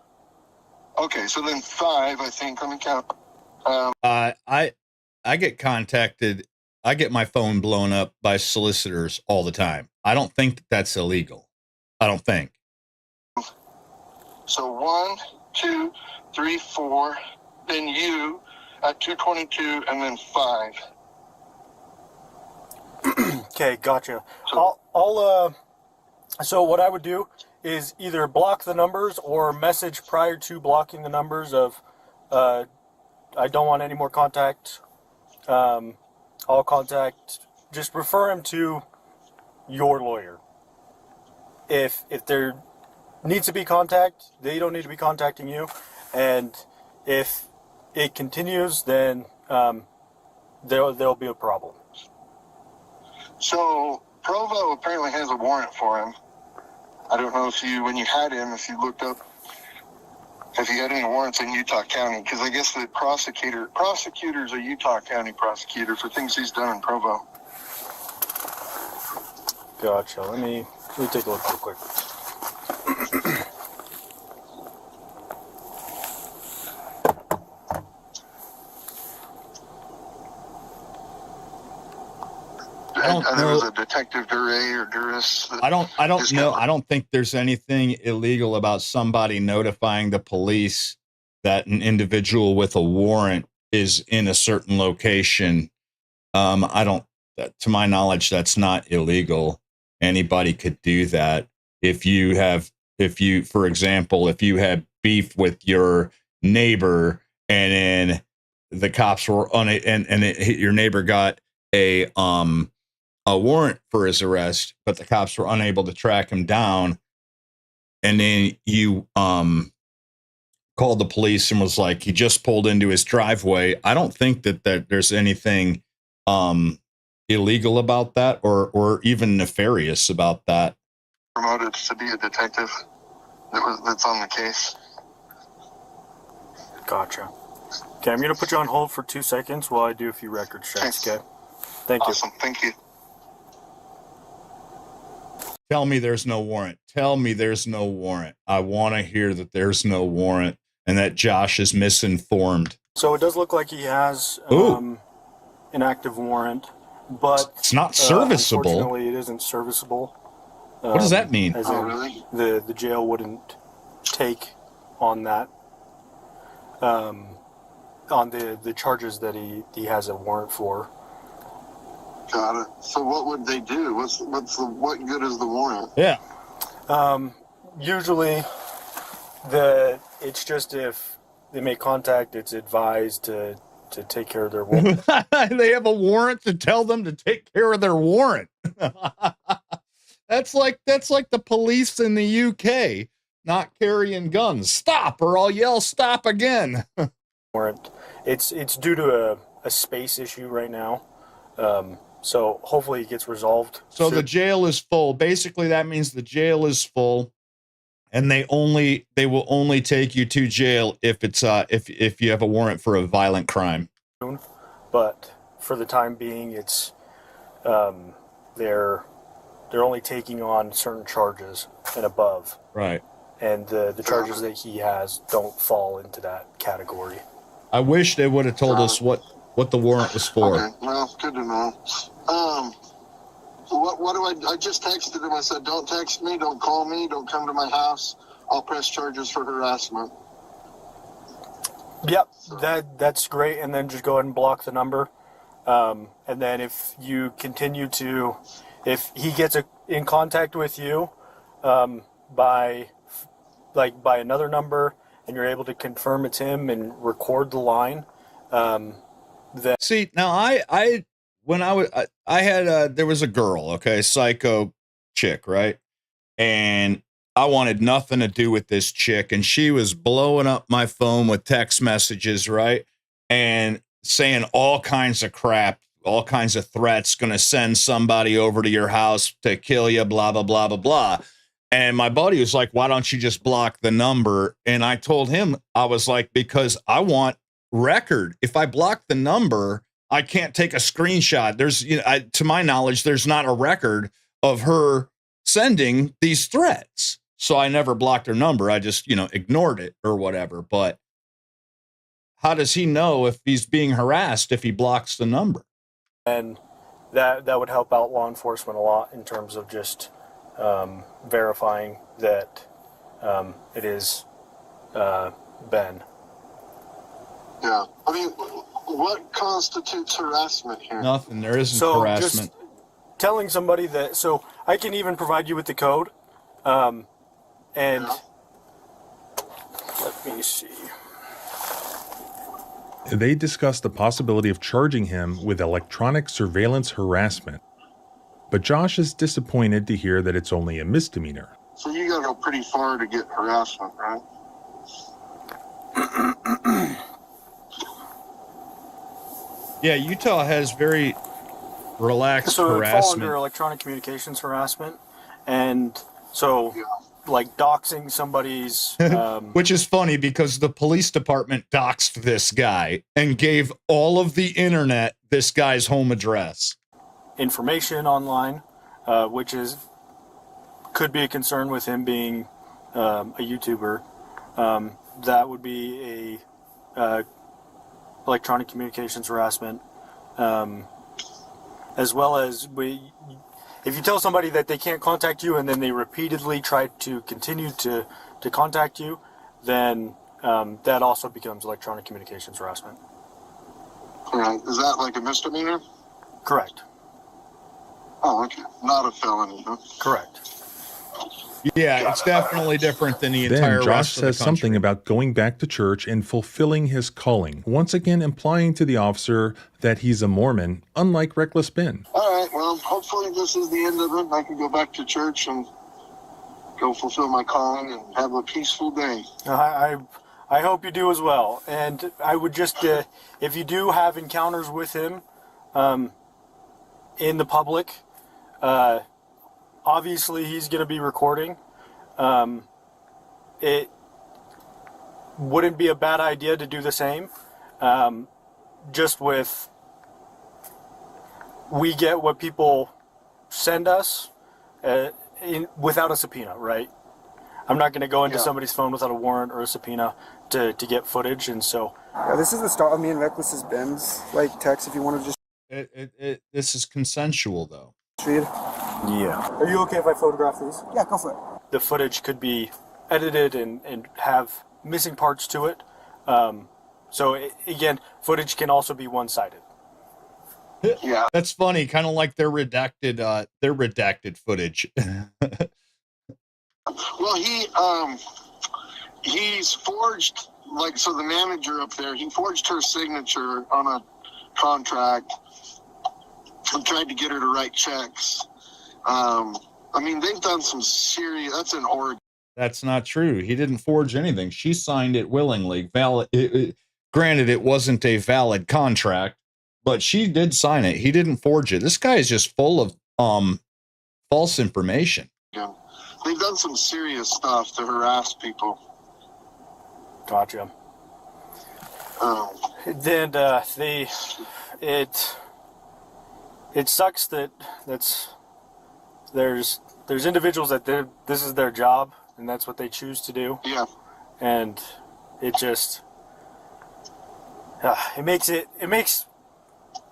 Okay, so then 5, I think. Let me count. I get contacted. I get my phone blown up by solicitors all the time. I don't think that's illegal. I don't think. So 1, 2, 3, 4, then you at 222, and then 5. Okay, gotcha. So what I would do is either block the numbers or message prior to blocking the numbers of, I don't want any more contact. I'll contact. Just refer him to your lawyer. If there needs to be contact, they don't need to be contacting you. And if it continues, then there'll be a problem. So Provo apparently has a warrant for him. I don't know if you, when you had him, if you looked up if you had any warrants in Utah County, because I guess the prosecutor's a Utah County prosecutor for things he's done in Provo. Gotcha. Let me take a look real quick. There was a Detective Duray or Duras. I don't know. I don't think there's anything illegal about somebody notifying the police that an individual with a warrant is in a certain location. To my knowledge, that's not illegal. Anybody could do that. For example, if you had beef with your neighbor and then the cops were on it and your neighbor got a warrant for his arrest, but the cops were unable to track him down, and then you called the police and was like, he just pulled into his driveway. I don't think that there's anything illegal about that or even nefarious about that. Promoted to be a detective that's on the case. Gotcha. Okay, I'm going to put you on hold for 2 seconds while I do a few record checks, okay? Thank you. Awesome, thank you. Tell me there's no warrant. Tell me there's no warrant. I want to hear that there's no warrant and that Josh is misinformed. So it does look like he has an active warrant, but it's not serviceable. Unfortunately, it isn't serviceable. What does that mean? As in, really? The jail wouldn't take on that, on the charges that he has a warrant for. Got it. So what would they do? What good is the warrant? Yeah. Usually, it's just if they make contact, it's advised to take care of their warrant. They have a warrant to tell them to take care of their warrant. That's like the police in the UK not carrying guns. Stop, or I'll yell stop again. Warrant. It's due to a space issue right now. So hopefully it gets resolved. So the jail is full. Basically, that means the jail is full, and they will only take you to jail if it's if you have a warrant for a violent crime. But for the time being, it's they're only taking on certain charges and above. Right. And the charges that he has don't fall into that category. I wish they would have told us what the warrant was for. Okay, well, good to know. What do I just texted him. I said, don't text me, don't call me, don't come to my house. I'll press charges for harassment. Yep, that's great. And then just go ahead and block the number. And then if you continue to, if he gets in contact with you by another number and you're able to confirm it's him and record the line, See, now there was a girl, okay, psycho chick, right? And I wanted nothing to do with this chick, and she was blowing up my phone with text messages, right? And saying all kinds of crap, all kinds of threats, going to send somebody over to your house to kill you, blah, blah, blah, blah, blah. And my buddy was like, why don't you just block the number? And I told him, I was like, because I want record. If I block the number, I can't take a screenshot. There's, to my knowledge, there's not a record of her sending these threats. So I never blocked her number. I just, ignored it or whatever. But how does he know if he's being harassed if he blocks the number? And that would help out law enforcement a lot in terms of just verifying that it is Ben. Yeah. I mean, what constitutes harassment here? Nothing. There isn't harassment. Just telling somebody that, so I can even provide you with the code. And let me see. They discussed the possibility of charging him with electronic surveillance harassment. But Josh is disappointed to hear that it's only a misdemeanor. So you gotta go pretty far to get harassment, right? Yeah, Utah has very relaxed So it would fall harassment. under electronic communications harassment. And so, like doxing somebody's... Which is funny because the police department doxed this guy and gave all of the internet this guy's home address. information online, which could be a concern with him being a YouTuber. That would be a electronic communications harassment, as well as if you tell somebody that they can't contact you and then they repeatedly try to continue to contact you, then that also becomes electronic communications harassment. Right. Is that like a misdemeanor? Correct. Oh, okay. Not a felony, huh? Correct. Yeah, it's definitely different than the entire Then Josh rest of the says something about going back to church and fulfilling his calling, once again implying to the officer that he's a Mormon, unlike Reckless Ben. All right, well, hopefully this is the end of it and I can go back to church and go fulfill my calling and have a peaceful day. I hope you do as well. And I would just, if you do have encounters with him in the public, obviously he's going to be recording. It wouldn't be a bad idea to do the same. Just with, we get what people send us without a subpoena, right? I'm not going to go into somebody's phone without a warrant or a subpoena to get footage, and so... Yeah, this is the start of me and Reckless's Ben's text if you want to just... This is consensual, though. Read. Yeah. Are you okay if I photograph these? Yeah, go for it. The footage could be edited and have missing parts to it. Again, footage can also be one-sided. Yeah. That's funny, kind of like their redacted footage. Well, he's forged, so the manager up there, he forged her signature on a contract and tried to get her to write checks. They've done some serious, that's in Oregon. That's not true. He didn't forge anything. She signed it willingly. Granted, it wasn't a valid contract, but she did sign it. He didn't forge it. This guy is just full of false information. Yeah. They've done some serious stuff to harass people. Gotcha. Then it sucks that there's individuals that this is their job and that's what they choose to do. Yeah. And it just it makes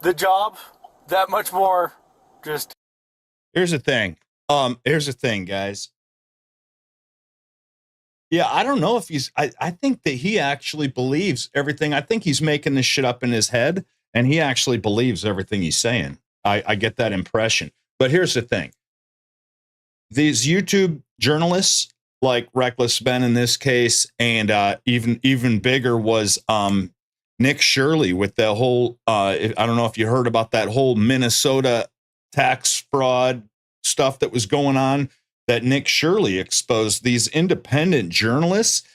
the job that much more just. Here's the thing, guys. Yeah, I don't know if I think that he actually believes everything. I think he's making this shit up in his head, and he actually believes everything he's saying. I get that impression. But here's the thing. These YouTube journalists, like Reckless Ben in this case, and even bigger was Nick Shirley with the whole, I don't know if you heard about that whole Minnesota tax fraud stuff that was going on, that Nick Shirley exposed. These independent journalists,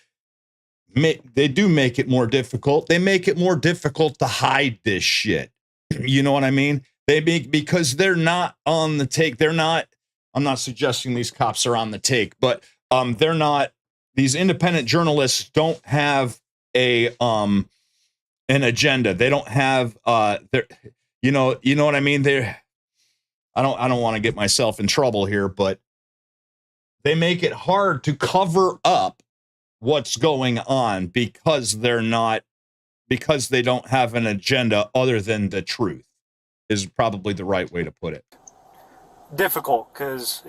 they do make it more difficult. They make it more difficult to hide this shit. You know what I mean? Because they're not on the take. They're not I'm not suggesting these cops are on the take, but they're not. These independent journalists don't have a an agenda. They don't have you know what I mean. I don't want to get myself in trouble here, but they make it hard to cover up what's going on because they don't have an agenda other than the truth, is probably the right way to put it. Difficult because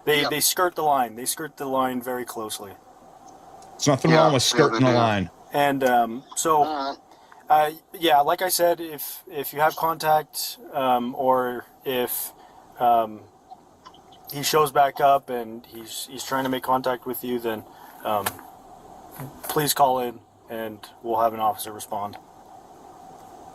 they skirt the line. They skirt the line very closely. There's nothing wrong with skirting the line. And yeah, like I said, if you have contact or if he shows back up and he's trying to make contact with you, then please call in and we'll have an officer respond.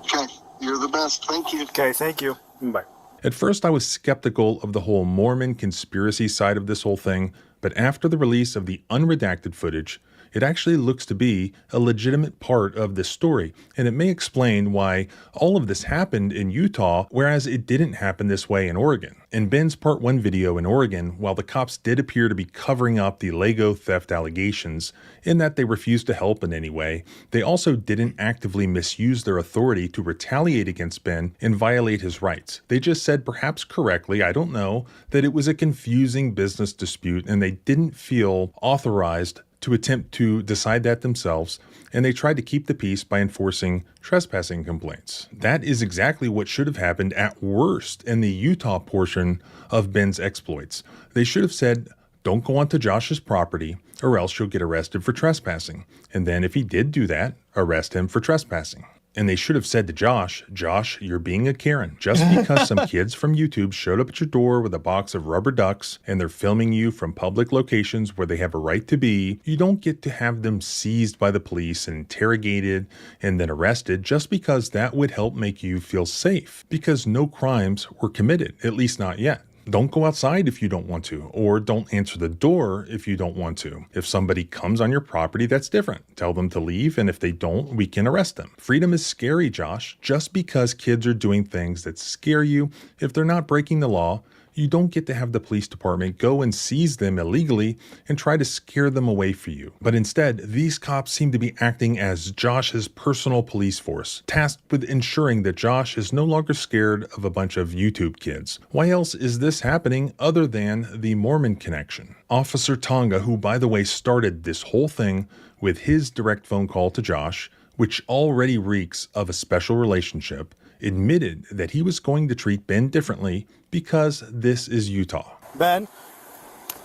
Okay, you're the best. Thank you. Okay, thank you. Bye. At first, I was skeptical of the whole Mormon conspiracy side of this whole thing, but after the release of the unredacted footage, it actually looks to be a legitimate part of this story, and it may explain why all of this happened in Utah, whereas it didn't happen this way in Oregon. In Ben's Part 1 video in Oregon, while the cops did appear to be covering up the Lego theft allegations, in that they refused to help in any way, they also didn't actively misuse their authority to retaliate against Ben and violate his rights. They just said, perhaps correctly, I don't know, that it was a confusing business dispute and they didn't feel authorized to attempt to decide that themselves, and they tried to keep the peace by enforcing trespassing complaints. That is exactly what should have happened at worst in the Utah portion of Ben's exploits. They should have said, don't go onto Josh's property or else you'll get arrested for trespassing. And then if he did do that, arrest him for trespassing. And they should have said to Josh, you're being a Karen. Just because some kids from YouTube showed up at your door with a box of rubber ducks and they're filming you from public locations where they have a right to be, you don't get to have them seized by the police and interrogated and then arrested just because that would help make you feel safe. Because no crimes were committed, at least not yet. Don't go outside if you don't want to, or don't answer the door if you don't want to. If somebody comes on your property, that's different. Tell them to leave, and if they don't, we can arrest them. Freedom is scary, Josh. Just because kids are doing things that scare you, if they're not breaking the law, you don't get to have the police department go and seize them illegally and try to scare them away for you. But instead, these cops seem to be acting as Josh's personal police force, tasked with ensuring that Josh is no longer scared of a bunch of YouTube kids. Why else is this happening other than the Mormon connection? Officer Tonga, who by the way started this whole thing with his direct phone call to Josh, which already reeks of a special relationship, admitted that he was going to treat Ben differently because this is Utah. Ben,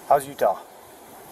how's Utah?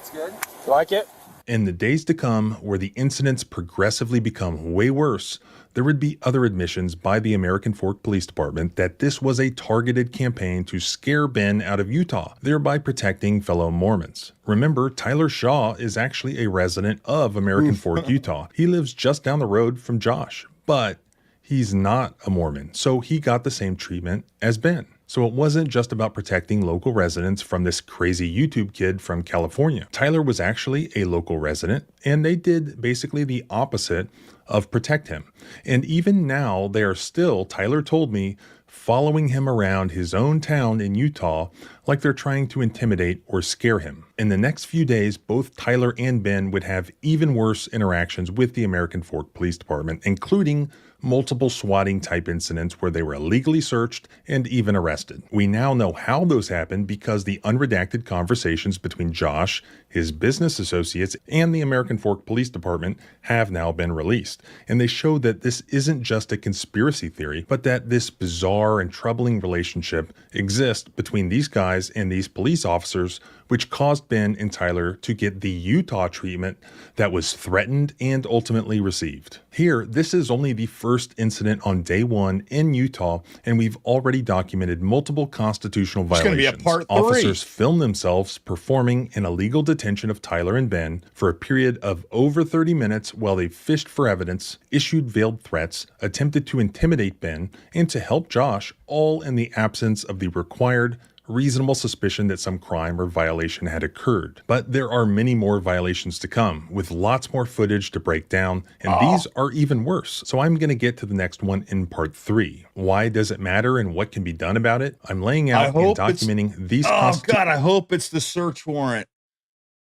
It's good. You like it? In the days to come, where the incidents progressively become way worse, there would be other admissions by the American Fork Police Department that this was a targeted campaign to scare Ben out of Utah, thereby protecting fellow Mormons. Remember, Tyler Shaw is actually a resident of American Fork, Utah. He lives just down the road from Josh, but he's not a Mormon, so he got the same treatment as Ben. So it wasn't just about protecting local residents from this crazy YouTube kid from California. Tyler was actually a local resident, and they did basically the opposite of protect him. And even now, they are still, Tyler told me, following him around his own town in Utah like they're trying to intimidate or scare him. In the next few days, both Tyler and Ben would have even worse interactions with the American Fork Police Department, including multiple swatting type incidents where they were illegally searched and even arrested. We now know how those happened because the unredacted conversations between Josh, his business associates, and the American Fork Police Department have now been released. And they show that this isn't just a conspiracy theory, but that this bizarre and troubling relationship exists between these guys and these police officers, which caused Ben and Tyler to get the Utah treatment that was threatened and ultimately received. Here, this is only the first incident on day one in Utah, and we've already documented multiple constitutional violations. It's going to be a part 3. Officers filmed themselves performing an illegal detention of Tyler and Ben for a period of over 30 minutes while they fished for evidence, issued veiled threats, attempted to intimidate Ben, and to help Josh, all in the absence of the required reasonable suspicion that some crime or violation had occurred. But there are many more violations to come, with lots more footage to break down, and these are even worse. So I'm going to get to the next one in part 3. Why does it matter and what can be done about it? I'm laying out and documenting these. Oh God, I hope it's the search warrant.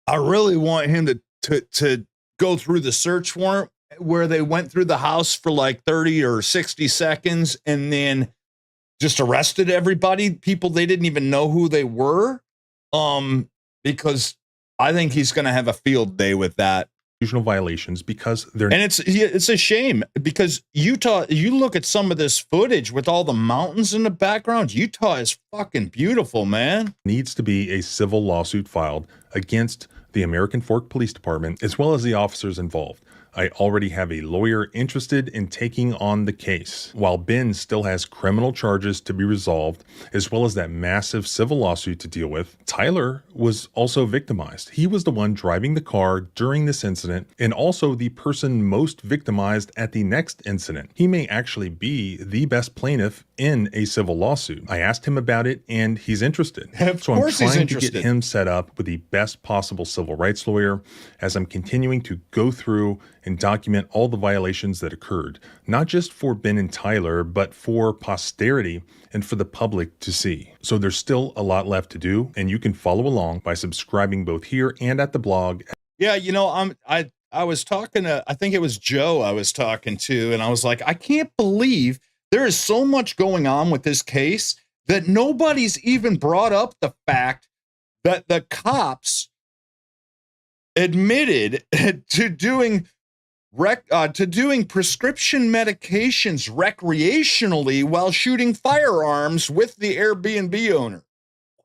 I really want him to go through the search warrant where they went through the house for like 30 or 60 seconds and then just arrested everybody, people they didn't even know who they were. Because I think he's going to have a field day with that. Violations because they're, and it's a shame because Utah, you look at some of this footage with all the mountains in the background, Utah is fucking beautiful, man. Needs to be a civil lawsuit filed against the American Fork Police Department as well as the officers involved. I already have a lawyer interested in taking on the case, while Ben still has criminal charges to be resolved, as well as that massive civil lawsuit to deal with. Tyler was also victimized. He was the one driving the car during this incident, and also the person most victimized at the next incident. He may actually be the best plaintiff in a civil lawsuit. I asked him about it, and he's interested. So I'm trying to get him set up with the best possible civil rights lawyer as I'm continuing to go through and document all the violations that occurred, not just for Ben and Tyler, but for posterity and for the public to see. So there's still a lot left to do, and you can follow along by subscribing both here and at the blog. Yeah, you know, I was talking to, I think it was Joe I was talking to, and I was like, I can't believe there is so much going on with this case that nobody's even brought up the fact that the cops admitted to doing prescription medications recreationally while shooting firearms with the Airbnb owner.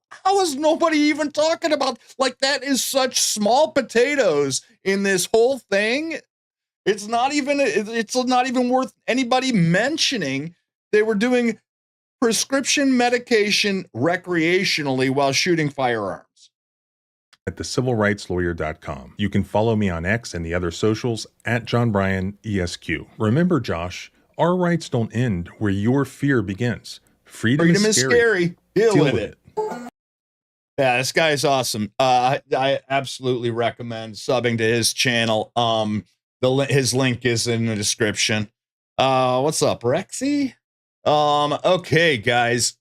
How is nobody even talking about, like, that is such small potatoes in this whole thing. It's not even worth anybody mentioning they were doing prescription medication recreationally while shooting firearms. At thecivilrightslawyer.com. You can follow me on X and the other socials at John Bryan ESQ. Remember, Josh, our rights don't end where your fear begins. Freedom is scary. Deal with it. Yeah, this guy is awesome. I absolutely recommend subbing to his channel. His link is in the description. What's up, Rexy? Okay, guys.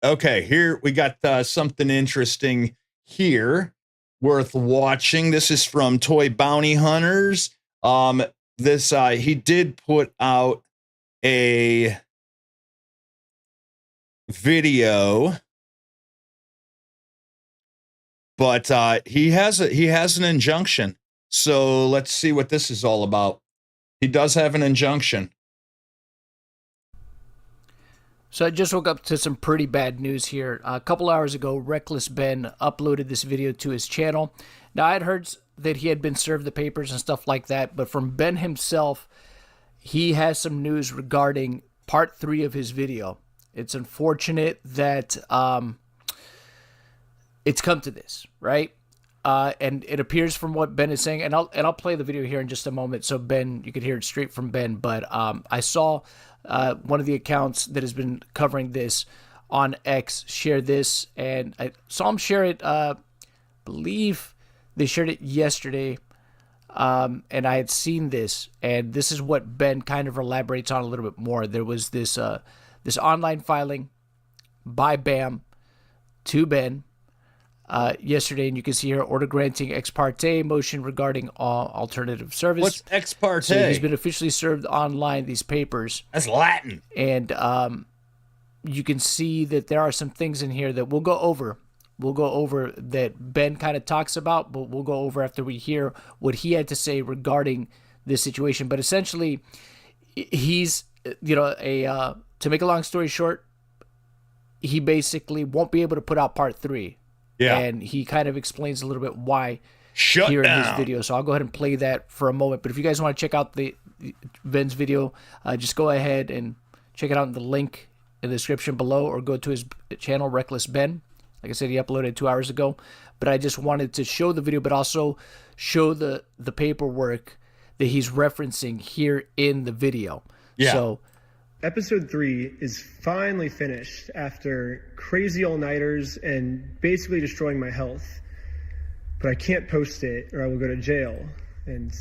Okay, here we got something interesting here worth watching. This is from Toy Bounty Hunters. He did put out a video, but he has an injunction. So let's see what this is all about. He does have an injunction. So I just woke up to some pretty bad news here. A couple hours ago, Reckless Ben uploaded this video to his channel. Now, I had heard that he had been served the papers and stuff like that, but from Ben himself, he has some news regarding part 3 of his video. It's unfortunate that it's come to this, right? And it appears from what Ben is saying, and I'll play the video here in just a moment, so Ben, you could hear it straight from Ben. But I saw one of the accounts that has been covering this on X share this, and I saw him share it. Believe they shared it yesterday, and I had seen this, and this is what Ben kind of elaborates on a little bit more. There was this this online filing by BAM to Ben yesterday, and you can see here order granting ex parte motion regarding alternative service. What's ex parte? So he's been officially served online these papers. That's Latin. And you can see that there are some things in here that we'll go over. We'll go over that Ben kind of talks about, but we'll go over after we hear what he had to say regarding this situation. But essentially, he's, to make a long story short, he basically won't be able to put out part 3. Yeah. And he kind of explains a little bit why Shut here down. in his video. So I'll go ahead and play that for a moment. But if you guys want to check out the Ben's video, just go ahead and check it out in the link in the description below, or go to his channel, Reckless Ben. Like I said, he uploaded 2 hours ago. But I just wanted to show the video, but also show the paperwork that he's referencing here in the video. Yeah. So Episode 3 is finally finished after crazy all-nighters and basically destroying my health. But I can't post it or I will go to jail. And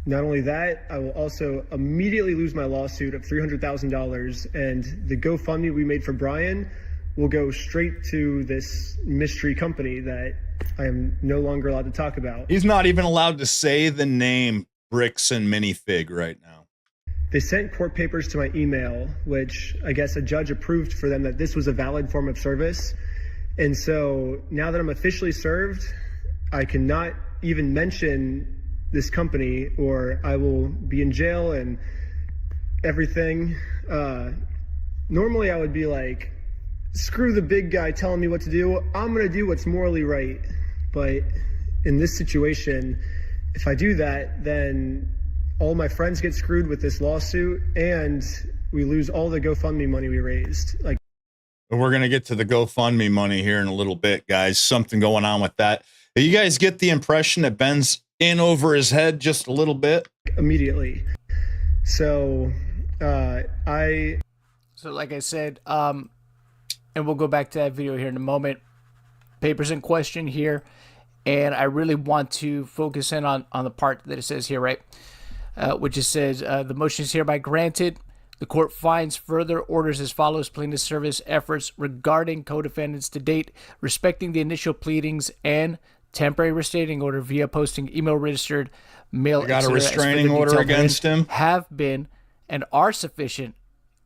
not only that, I will also immediately lose my lawsuit of $300,000, and the GoFundMe we made for Brian will go straight to this mystery company that I am no longer allowed to talk about. He's not even allowed to say the name Bricks and Minifig right now. They sent court papers to my email, which I guess a judge approved for them that this was a valid form of service. And so now that I'm officially served, I cannot even mention this company or I will be in jail and everything. Normally I would be like, screw the big guy telling me what to do. I'm going to do what's morally right. But in this situation, if I do that, then all my friends get screwed with this lawsuit and we lose all the GoFundMe money we raised. Like, we're going to get to the GoFundMe money here in a little bit, guys. Something going on with that. You guys get the impression that Ben's in over his head just a little bit? Immediately. So, So like I said, and we'll go back to that video here in a moment. Papers in question here. And I really want to focus in on the part that it says here, right? Which it says, the motion is hereby granted. The court finds further orders as follows. Plaintiff service efforts regarding co-defendants to date, respecting the initial pleadings and temporary restraining order via posting, email registered, mail, got a restraining order against him, have been and are sufficient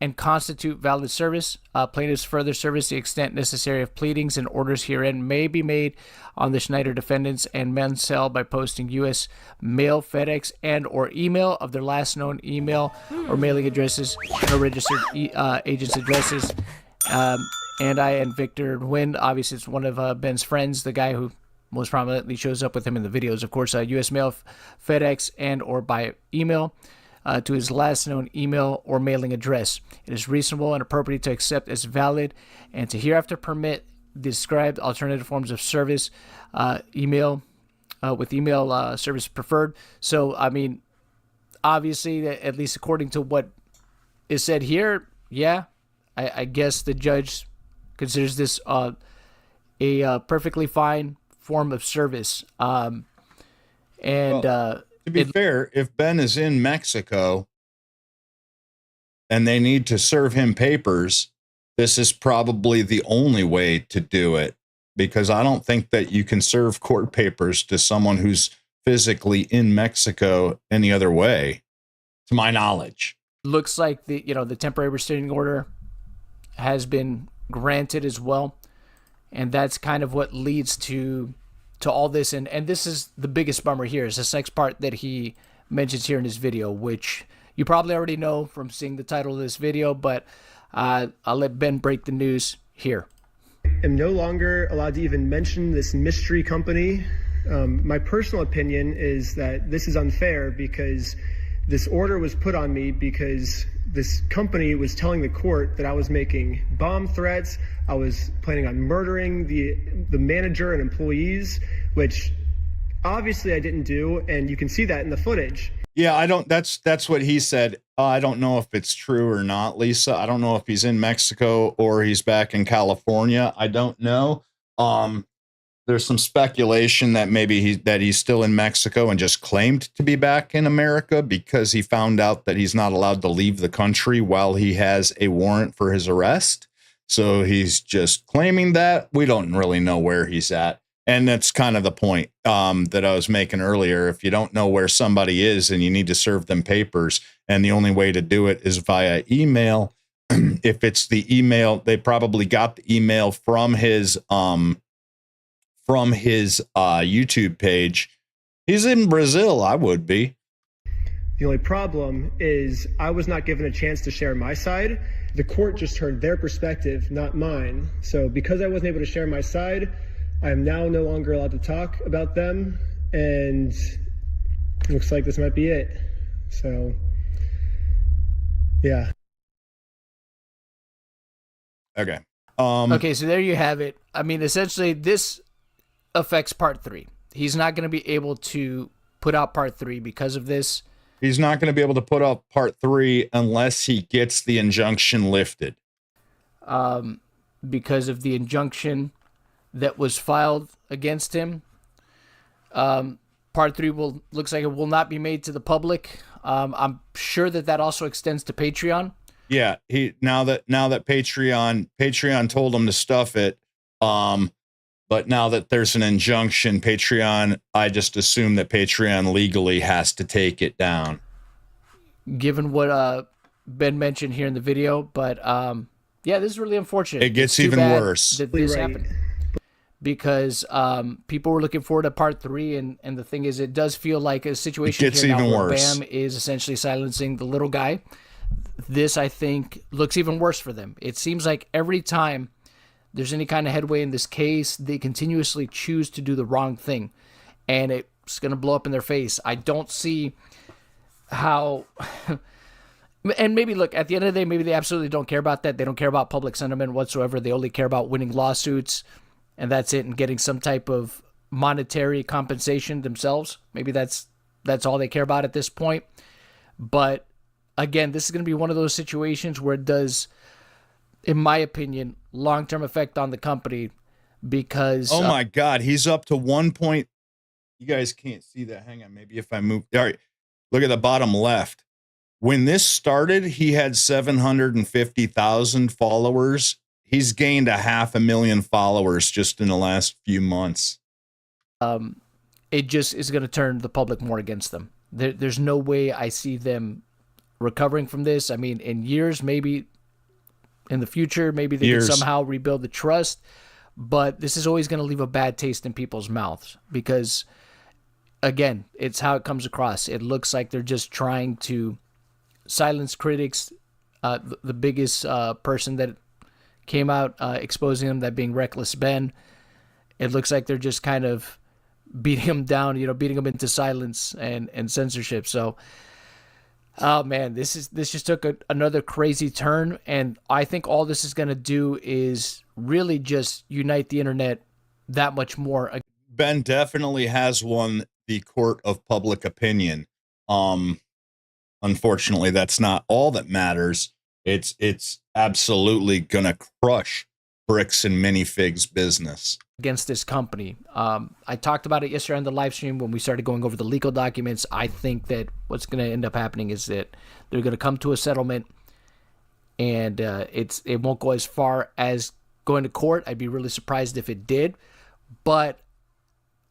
and constitute valid service. Plaintiff's further service, the extent necessary of pleadings and orders herein may be made on the Schneider defendants and Mansell by posting U.S. mail, FedEx, and or email of their last known email or mailing addresses or registered agents' addresses. And Victor Nguyen, obviously it's one of Ben's friends, the guy who most prominently shows up with him in the videos, of course, U.S. mail, FedEx, and or by email. To his last known email or mailing address. It is reasonable and appropriate to accept as valid and to hereafter permit described alternative forms of service, email, with email service preferred. So, I mean, obviously, at least according to what is said here, yeah, I guess the judge considers this a perfectly fine form of service. To be fair, if Ben is in Mexico and they need to serve him papers, this is probably the only way to do it, because I don't think that you can serve court papers to someone who's physically in Mexico any other way, to my knowledge. Looks like the temporary restraining order has been granted as well, and that's kind of what leads to all this, and this is the biggest bummer here, is this next part that he mentions here in his video, which you probably already know from seeing the title of this video, but I'll let Ben break the news here. I'm no longer allowed to even mention this mystery company. My personal opinion is that this is unfair because this order was put on me because this company was telling the court that I was making bomb threats. I was planning on murdering the manager and employees, which obviously I didn't do, and you can see that in the footage. Yeah, that's what he said. I don't know if it's true or not, Lisa. I don't know if he's in Mexico or he's back in California. I don't know. There's some speculation that maybe he's still in Mexico and just claimed to be back in America because he found out that he's not allowed to leave the country while he has a warrant for his arrest. So he's just claiming that. We don't really know where he's at. And that's kind of the point that I was making earlier. If you don't know where somebody is and you need to serve them papers, and the only way to do it is via email, if it's the email, they probably got the email from his YouTube page. He's in Brazil. I would be. The only problem is I was not given a chance to share my side. The court just heard their perspective, not mine. So because I wasn't able to share my side, I am now no longer allowed to talk about them, and it looks like this might be it. So, yeah. Okay. Okay, so there you have it. I mean, essentially, this affects part 3. He's not going to be able to put out part 3 because of this. He's not going to be able to put up part 3 unless he gets the injunction lifted. Because of the injunction that was filed against him. Part 3 looks like it will not be made to the public. I'm sure that also extends to Patreon. Yeah, now that Patreon told him to stuff it. But now that there's an injunction, Patreon, I just assume that Patreon legally has to take it down. Given what Ben mentioned here in the video, but yeah, this is really unfortunate. It gets even worse. That this happened. Because people were looking forward to part 3, and the thing is, it does feel like a situation it gets here now even where worse. Bam is essentially silencing the little guy. This, I think, looks even worse for them. It seems like every time there's any kind of headway in this case, they continuously choose to do the wrong thing, and it's going to blow up in their face. I don't see how... And maybe, look, at the end of the day, maybe they absolutely don't care about that. They don't care about public sentiment whatsoever. They only care about winning lawsuits, and that's it, and getting some type of monetary compensation themselves. Maybe that's all they care about at this point. But, again, this is going to be one of those situations where it does, in my opinion, long-term effect on the company because... Oh, my God. He's up to 1 point. You guys can't see that. Hang on. Maybe if I move. All right. Look at the bottom left. When this started, he had 750,000 followers. He's gained 500,000 followers just in the last few months. It just is going to turn the public more against them. There's no way I see them recovering from this. I mean, in years, maybe in the future, maybe they can somehow rebuild the trust. But this is always going to leave a bad taste in people's mouths because, again, it's how it comes across. It looks like they're just trying to silence critics. The biggest person that came out exposing him, that being Reckless Ben. It looks like they're just kind of beating him down, beating him into silence and censorship. So, oh man, this just took another crazy turn, and I think all this is going to do is really just unite the internet that much more. Ben definitely has won the court of public opinion. Unfortunately, that's not all that matters. It's absolutely gonna crush Bricks and Minifigs business against this company. I talked about it yesterday on the live stream when we started going over the legal documents. I think that what's going to end up happening is that they're going to come to a settlement, and it won't go as far as going to court. I'd be really surprised if it did, but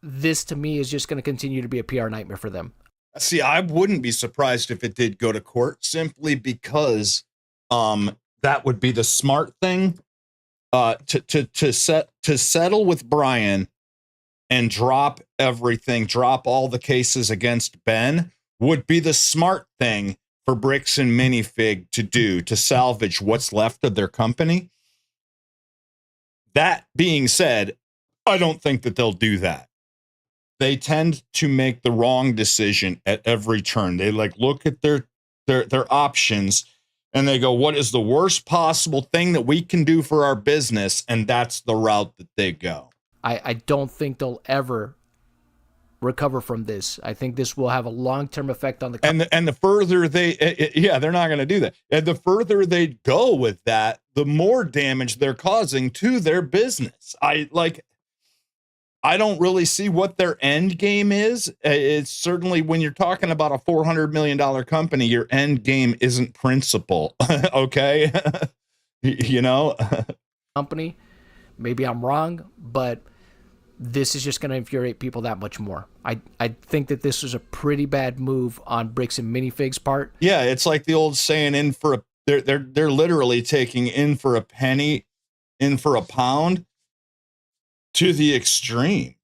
this to me is just going to continue to be a PR nightmare for them. See, I wouldn't be surprised if it did go to court, simply because that would be the smart thing. To settle with Brian and drop everything, drop all the cases against Ben would be the smart thing for Bricks and Minifig to do, to salvage what's left of their company. That being said, I don't think that they'll do that. They tend to make the wrong decision at every turn. They look at their options and they go, what is the worst possible thing that we can do for our business? And that's the route that they go. I don't think they'll ever recover from this. I think this will have a long-term effect on the company. And the further they're not going to do that. And the further they go with that, the more damage they're causing to their business. I don't really see what their end game is. It's certainly, when you're talking about a $400 million company, your end game isn't principle. Okay. Company, maybe I'm wrong, but this is just going to infuriate people that much more. I think that this was a pretty bad move on Bricks and Minifig's part. Yeah. It's like the old saying, they're literally taking in for a penny, in for a pound, to the extreme.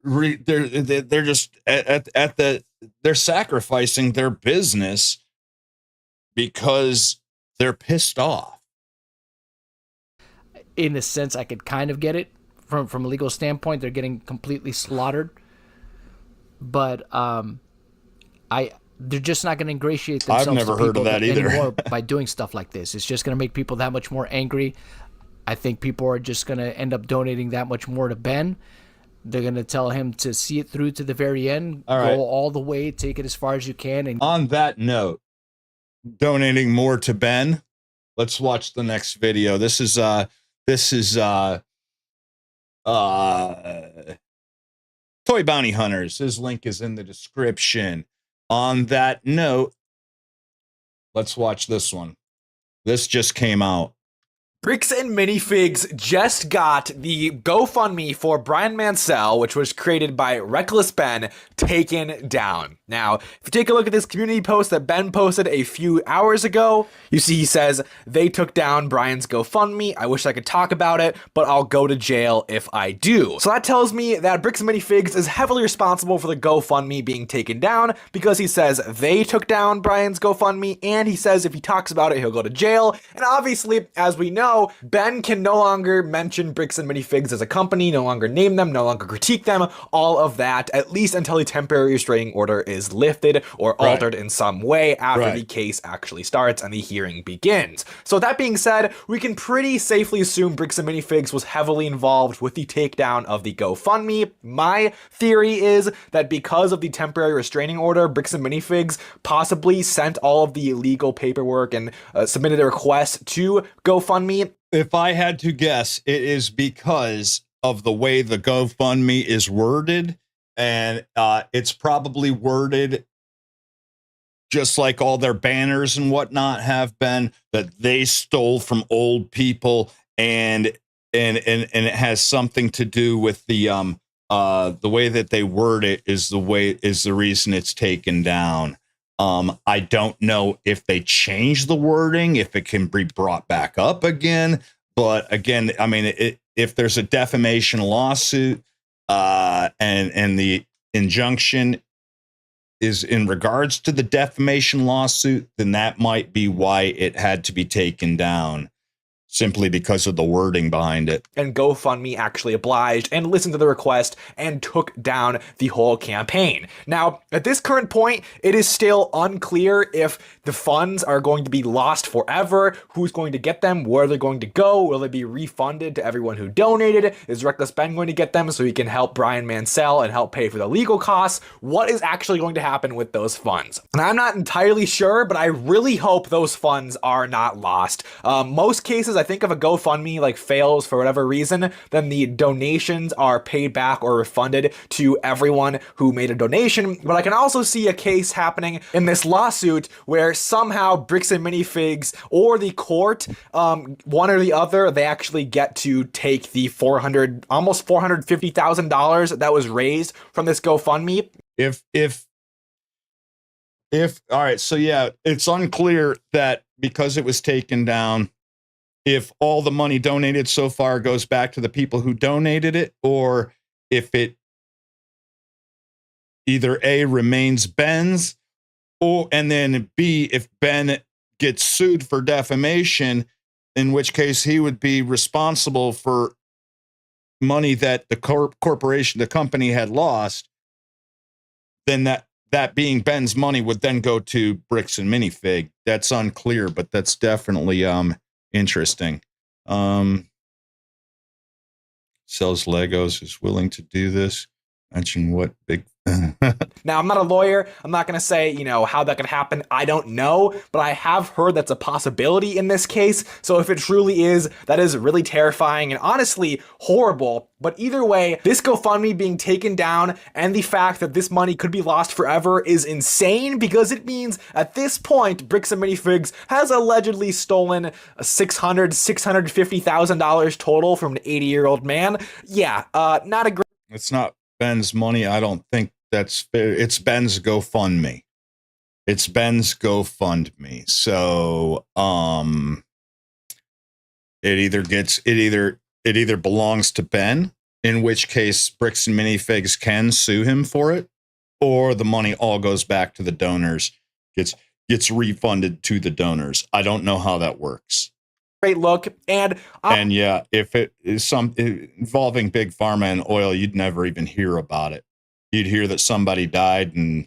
They're just they're sacrificing their business because they're pissed off. In a sense, I could kind of get it from a legal standpoint. They're getting completely slaughtered, but they're just not going to ingratiate themselves. I've never heard of that either. Anymore by doing stuff like this. It's just going to make people that much more angry. I think people are just going to end up donating that much more to Ben. They're going to tell him to see it through to the very end, All right. go all the way, take it as far as you can. And on that note, donating more to Ben, let's watch the next video. This is Toy Bounty Hunters. His link is in the description. On that note, let's watch this one. This just came out. Bricks and Minifigs just got the GoFundMe for Brian Mansell, which was created by Reckless Ben, taken down. Now, if you take a look at this community post that Ben posted a few hours ago, you see he says, they took down Brian's GoFundMe. I wish I could talk about it, but I'll go to jail if I do. So that tells me that Bricks and Minifigs is heavily responsible for the GoFundMe being taken down because he says they took down Brian's GoFundMe, and he says if he talks about it, he'll go to jail. And obviously, as we know, Ben can no longer mention Bricks and Minifigs as a company, no longer name them, no longer critique them, all of that, at least until a temporary restraining order is lifted or altered in some way after the case actually starts and the hearing begins. So that being said, we can pretty safely assume Bricks and Minifigs was heavily involved with the takedown of the GoFundMe. My theory is that because of the temporary restraining order, Bricks and Minifigs possibly sent all of the illegal paperwork and submitted a request to GoFundMe. If I had to guess, it is because of the way the GoFundMe is worded, and it's probably worded just like all their banners and whatnot have been, that they stole from old people, and it has something to do with the way that they word it is the reason it's taken down. I don't know if they change the wording, if it can be brought back up again. But again, I mean, if there's a defamation lawsuit and the injunction is in regards to the defamation lawsuit, then that might be why it had to be taken down. Simply because of the wording behind it. And GoFundMe actually obliged and listened to the request and took down the whole campaign. Now, at this current point, it is still unclear if the funds are going to be lost forever, who's going to get them, where they're going to go, will they be refunded to everyone who donated, is Reckless Ben going to get them so he can help Brian Mansell and help pay for the legal costs, what is actually going to happen with those funds? And I'm not entirely sure, but I really hope those funds are not lost. Most cases, I think if a GoFundMe like fails for whatever reason, then the donations are paid back or refunded to everyone who made a donation. But I can also see a case happening in this lawsuit where somehow Bricks and Minifigs or the court, one or the other, they actually get to take the almost $450,000 that was raised from this GoFundMe. If all right, so yeah, it's unclear that because it was taken down, if all the money donated so far goes back to the people who donated it, or if it either A, remains Ben's, and then B, if Ben gets sued for defamation, in which case he would be responsible for money that the corporation, the company had lost, then that being Ben's money would then go to Bricks and Minifig. That's unclear, but that's definitely interesting. Sells Legos, is willing to do this. Mention what big Now, I'm not a lawyer. I'm not going to say, how that could happen. I don't know, but I have heard that's a possibility in this case. So if it truly is, that is really terrifying and honestly horrible. But either way, this GoFundMe being taken down and the fact that this money could be lost forever is insane, because it means at this point, Bricks and Minifigs has allegedly stolen $650,000 total from an 80-year-old man. Yeah, not a great... It's not Ben's money. I don't think that's fair. It's Ben's GoFundMe. It's Ben's GoFundMe. So it either belongs to Ben, in which case Bricks and Minifigs can sue him for it, or the money all goes back to the donors, gets refunded to the donors. I don't know how that works. Great look. And yeah, if it is involving big pharma and oil, you'd never even hear about it. You'd hear that somebody died and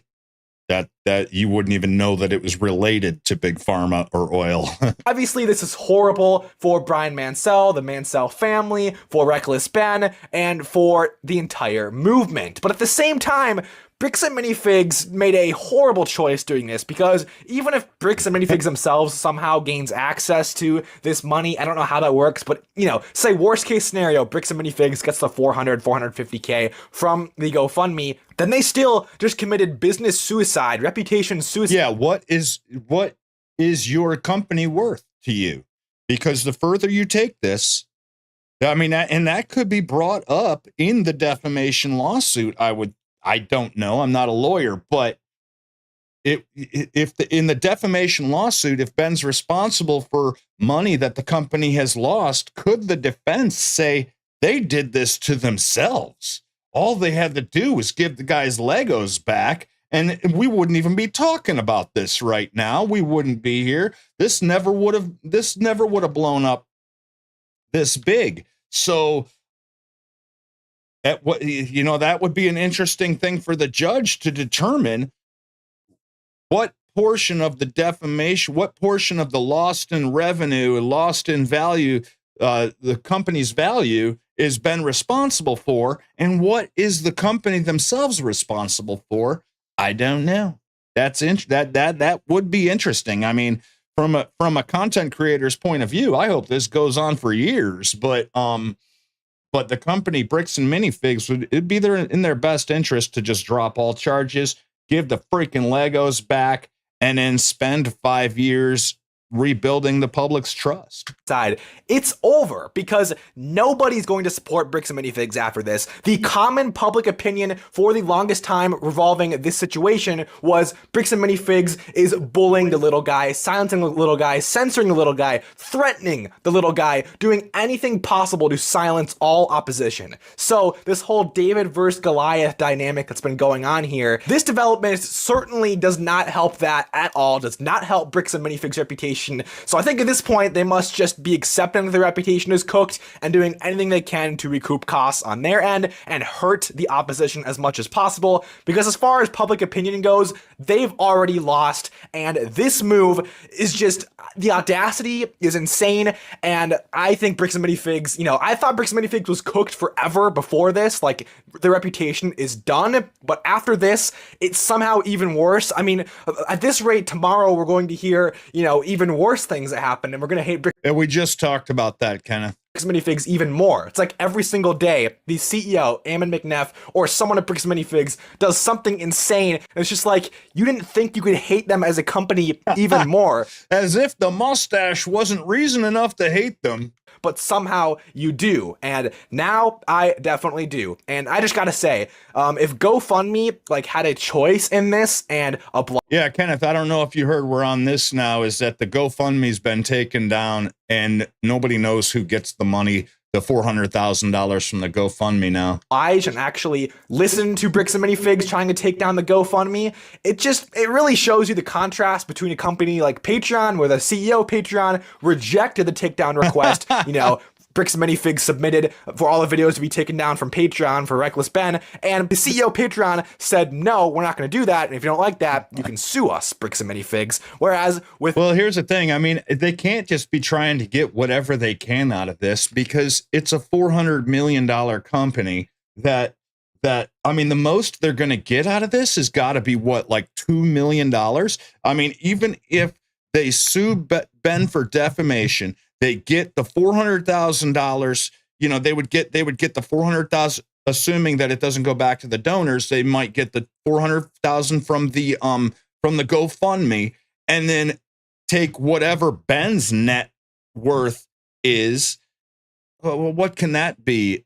that you wouldn't even know that it was related to big pharma or oil. Obviously, this is horrible for Brian Mansell, the Mansell family, for Reckless Ben, and for the entire movement. But at the same time, Bricks and Minifigs made a horrible choice doing this, because even if Bricks and Minifigs themselves somehow gains access to this money, I don't know how that works, but, you know, say worst case scenario, Bricks and Minifigs gets the 450K from the GoFundMe, then they still just committed business suicide, reputation suicide. Yeah, what is your company worth to you? Because the further you take this, I mean, and that could be brought up in the defamation lawsuit. I don't know. I'm not a lawyer, but in the defamation lawsuit, if Ben's responsible for money that the company has lost, could the defense say they did this to themselves? All they had to do was give the guy's Legos back, and we wouldn't even be talking about this right now. We wouldn't be here. This never would have blown up this big. So that would be an interesting thing for the judge to determine what portion of the defamation, what portion of the lost in revenue, lost in value, the company's value is Ben responsible for, and what is the company themselves responsible for. I don't know. That would be interesting. I mean, from a content creator's point of view, I hope this goes on for years, but the company Bricks and Minifigs it'd be in their best interest to just drop all charges, give the freaking Legos back, and then spend 5 years rebuilding the public's trust. It's over, because nobody's going to support Bricks and Minifigs after this. The common public opinion for the longest time revolving this situation was Bricks and Minifigs is bullying the little guy, silencing the little guy, censoring the little guy, threatening the little guy, doing anything possible to silence all opposition. So this whole David versus Goliath dynamic that's been going on here, this development certainly does not help that at all, does not help Bricks and Minifigs' reputation. So I think at this point, they must just be accepting that their reputation is cooked and doing anything they can to recoup costs on their end and hurt the opposition as much as possible, because as far as public opinion goes, they've already lost, and this move is just, the audacity is insane. And I think Bricks and Minifigs, I thought Bricks and Minifigs was cooked forever before this, like their reputation is done, but after this, it's somehow even worse. I mean, at this rate, tomorrow we're going to hear, even worse things that happen, and we're going to hate Bricks. And we just talked about that, Kenneth. Bricks and Minifigs even more. It's like every single day, the CEO, Ammon McNeff, or someone at Bricks and Minifigs does something insane, and it's just like, you didn't think you could hate them as a company even more. As if the mustache wasn't reason enough to hate them. But somehow you do, and now I definitely do. And I just gotta say, if GoFundMe had a choice in this and a yeah, Kenneth, I don't know if you heard, we're on this now, is that the GoFundMe's been taken down and nobody knows who gets the money, the $400,000 from the GoFundMe now. And actually listen to Bricks and Minifigs trying to take down the GoFundMe. It really shows you the contrast between a company like Patreon, where the CEO of Patreon rejected the takedown request. Bricks and Minifigs submitted for all the videos to be taken down from Patreon for Reckless Ben, and the CEO of Patreon said, no, we're not going to do that, and if you don't like that, you can sue us, Bricks and Minifigs. Whereas with... Well, here's the thing. I mean, they can't just be trying to get whatever they can out of this, because it's a $400 million company that I mean, the most they're going to get out of this has got to be what, like $2 million? I mean, even if they sue Ben for defamation, they get the $400,000, they would get the $400,000, assuming that it doesn't go back to the donors. They might get the $400,000 from the GoFundMe, and then take whatever Ben's net worth is. Well, what can that be?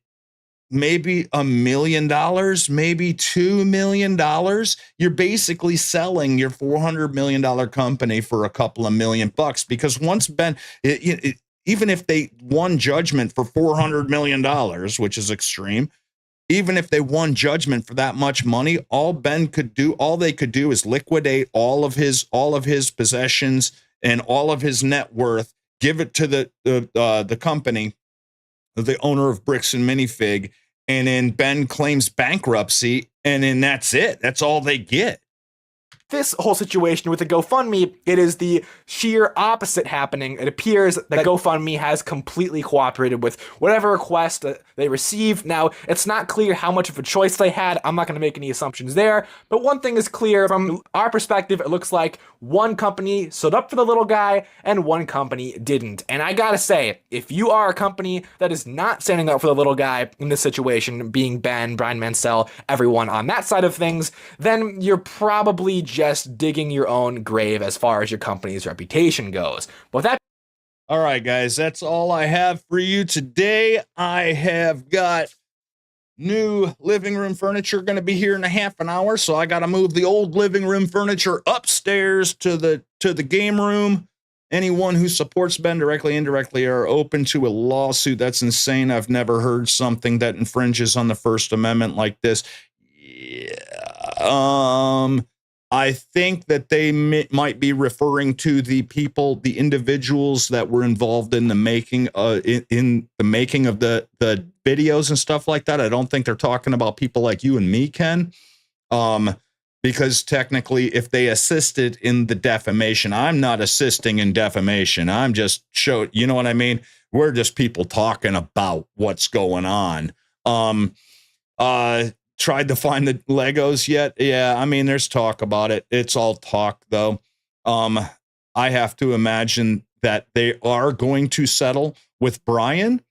Maybe $1 million, maybe $2 million. You're basically selling your $400 million company for a couple of $1 million, because once Ben, even if they won judgment for $400 million, which is extreme, even if they won judgment for that much money, all they could do is liquidate all of his possessions and all of his net worth, give it to the company, the owner of Bricks and Minifig, and then Ben claims bankruptcy, and then that's it. That's all they get. this whole situation with the GoFundMe, it is the sheer opposite happening. It appears that GoFundMe has completely cooperated with whatever request they received. Now, it's not clear how much of a choice they had. I'm not going to make any assumptions there. But one thing is clear from our perspective, it looks like one company stood up for the little guy and one company didn't. And I gotta say, if you are a company that is not standing up for the little guy in this situation, being Ben, Brian Mansell, everyone on that side of things, then you're probably just digging your own grave as far as your company's reputation goes. But that all right, guys, that's all I have for you today. I have got new living room furniture going to be here in a half an hour, so I got to move the old living room furniture upstairs to the game room. Anyone who supports Ben directly, indirectly, are open to a lawsuit. That's insane. I've never heard something that infringes on the First Amendment like this. Yeah. I think that they might be referring to the people, the individuals that were involved in the making, in the making of the videos and stuff like that. I don't think they're talking about people like you and me, Ken, because technically, if they assisted in the defamation, I'm not assisting in defamation. I'm just you know what I mean? We're just people talking about what's going on. Tried to find the Legos yet? Yeah, I mean, there's talk about it. It's all talk, though. I have to imagine that they are going to settle with Brian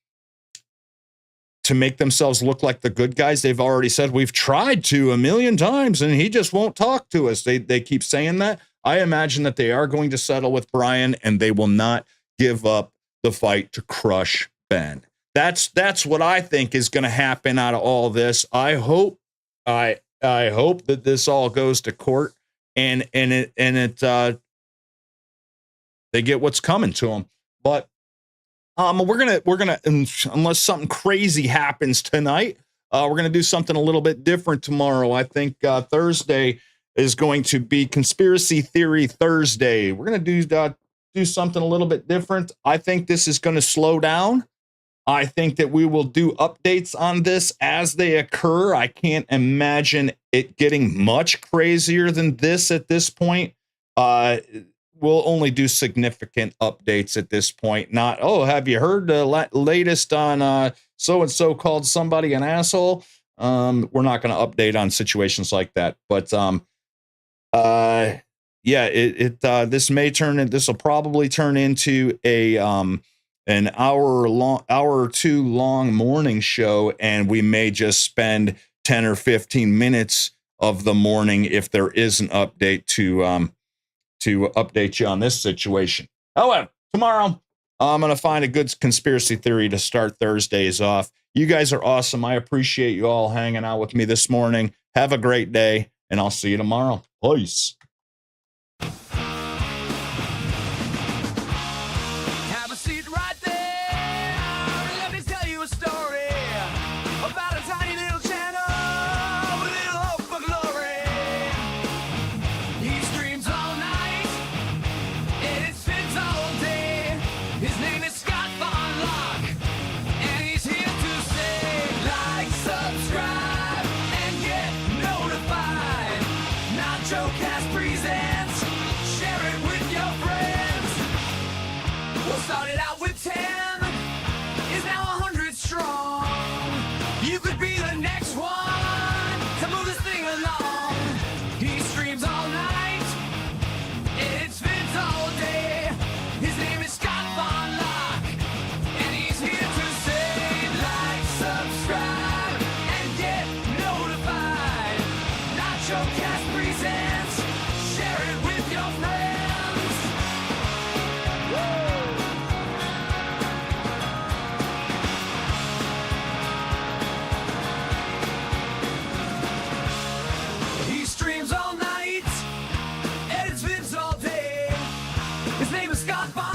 to make themselves look like the good guys. They've already said, we've tried to 1,000,000 times, and he just won't talk to us. They keep saying that. I imagine that they are going to settle with Brian, and they will not give up the fight to crush Ben. That's what I think is going to happen out of all this. I hope that this all goes to court and they get what's coming to them. But we're gonna unless something crazy happens tonight, we're gonna do something a little bit different tomorrow. I think Thursday is going to be Conspiracy Theory Thursday. We're gonna do something a little bit different. I think this is going to slow down. I think that we will do updates on this as they occur. I can't imagine it getting much crazier than this at this point. We'll only do significant updates at this point. Not, oh, have you heard the latest on so-and-so called somebody an asshole? We're not going to update on situations like that. But yeah, this will probably turn into an hour or two long morning show, and we may just spend 10 or 15 minutes of the morning if there is an update to update you on this situation. However, tomorrow I'm going to find a good conspiracy theory to start Thursdays off. You guys are awesome. I appreciate you all hanging out with me this morning. Have a great day, and I'll see you tomorrow. Peace. Started out with 10, is now 100 strong. You could be the next one to move this thing along. He streams all night, it spins all day. His name is Scott Von Lock, and he's here to say, like, subscribe, and get notified. Nacho Cast presents, share it with your friends. Woo! All night, and it's Vince all day. His name is Scott Von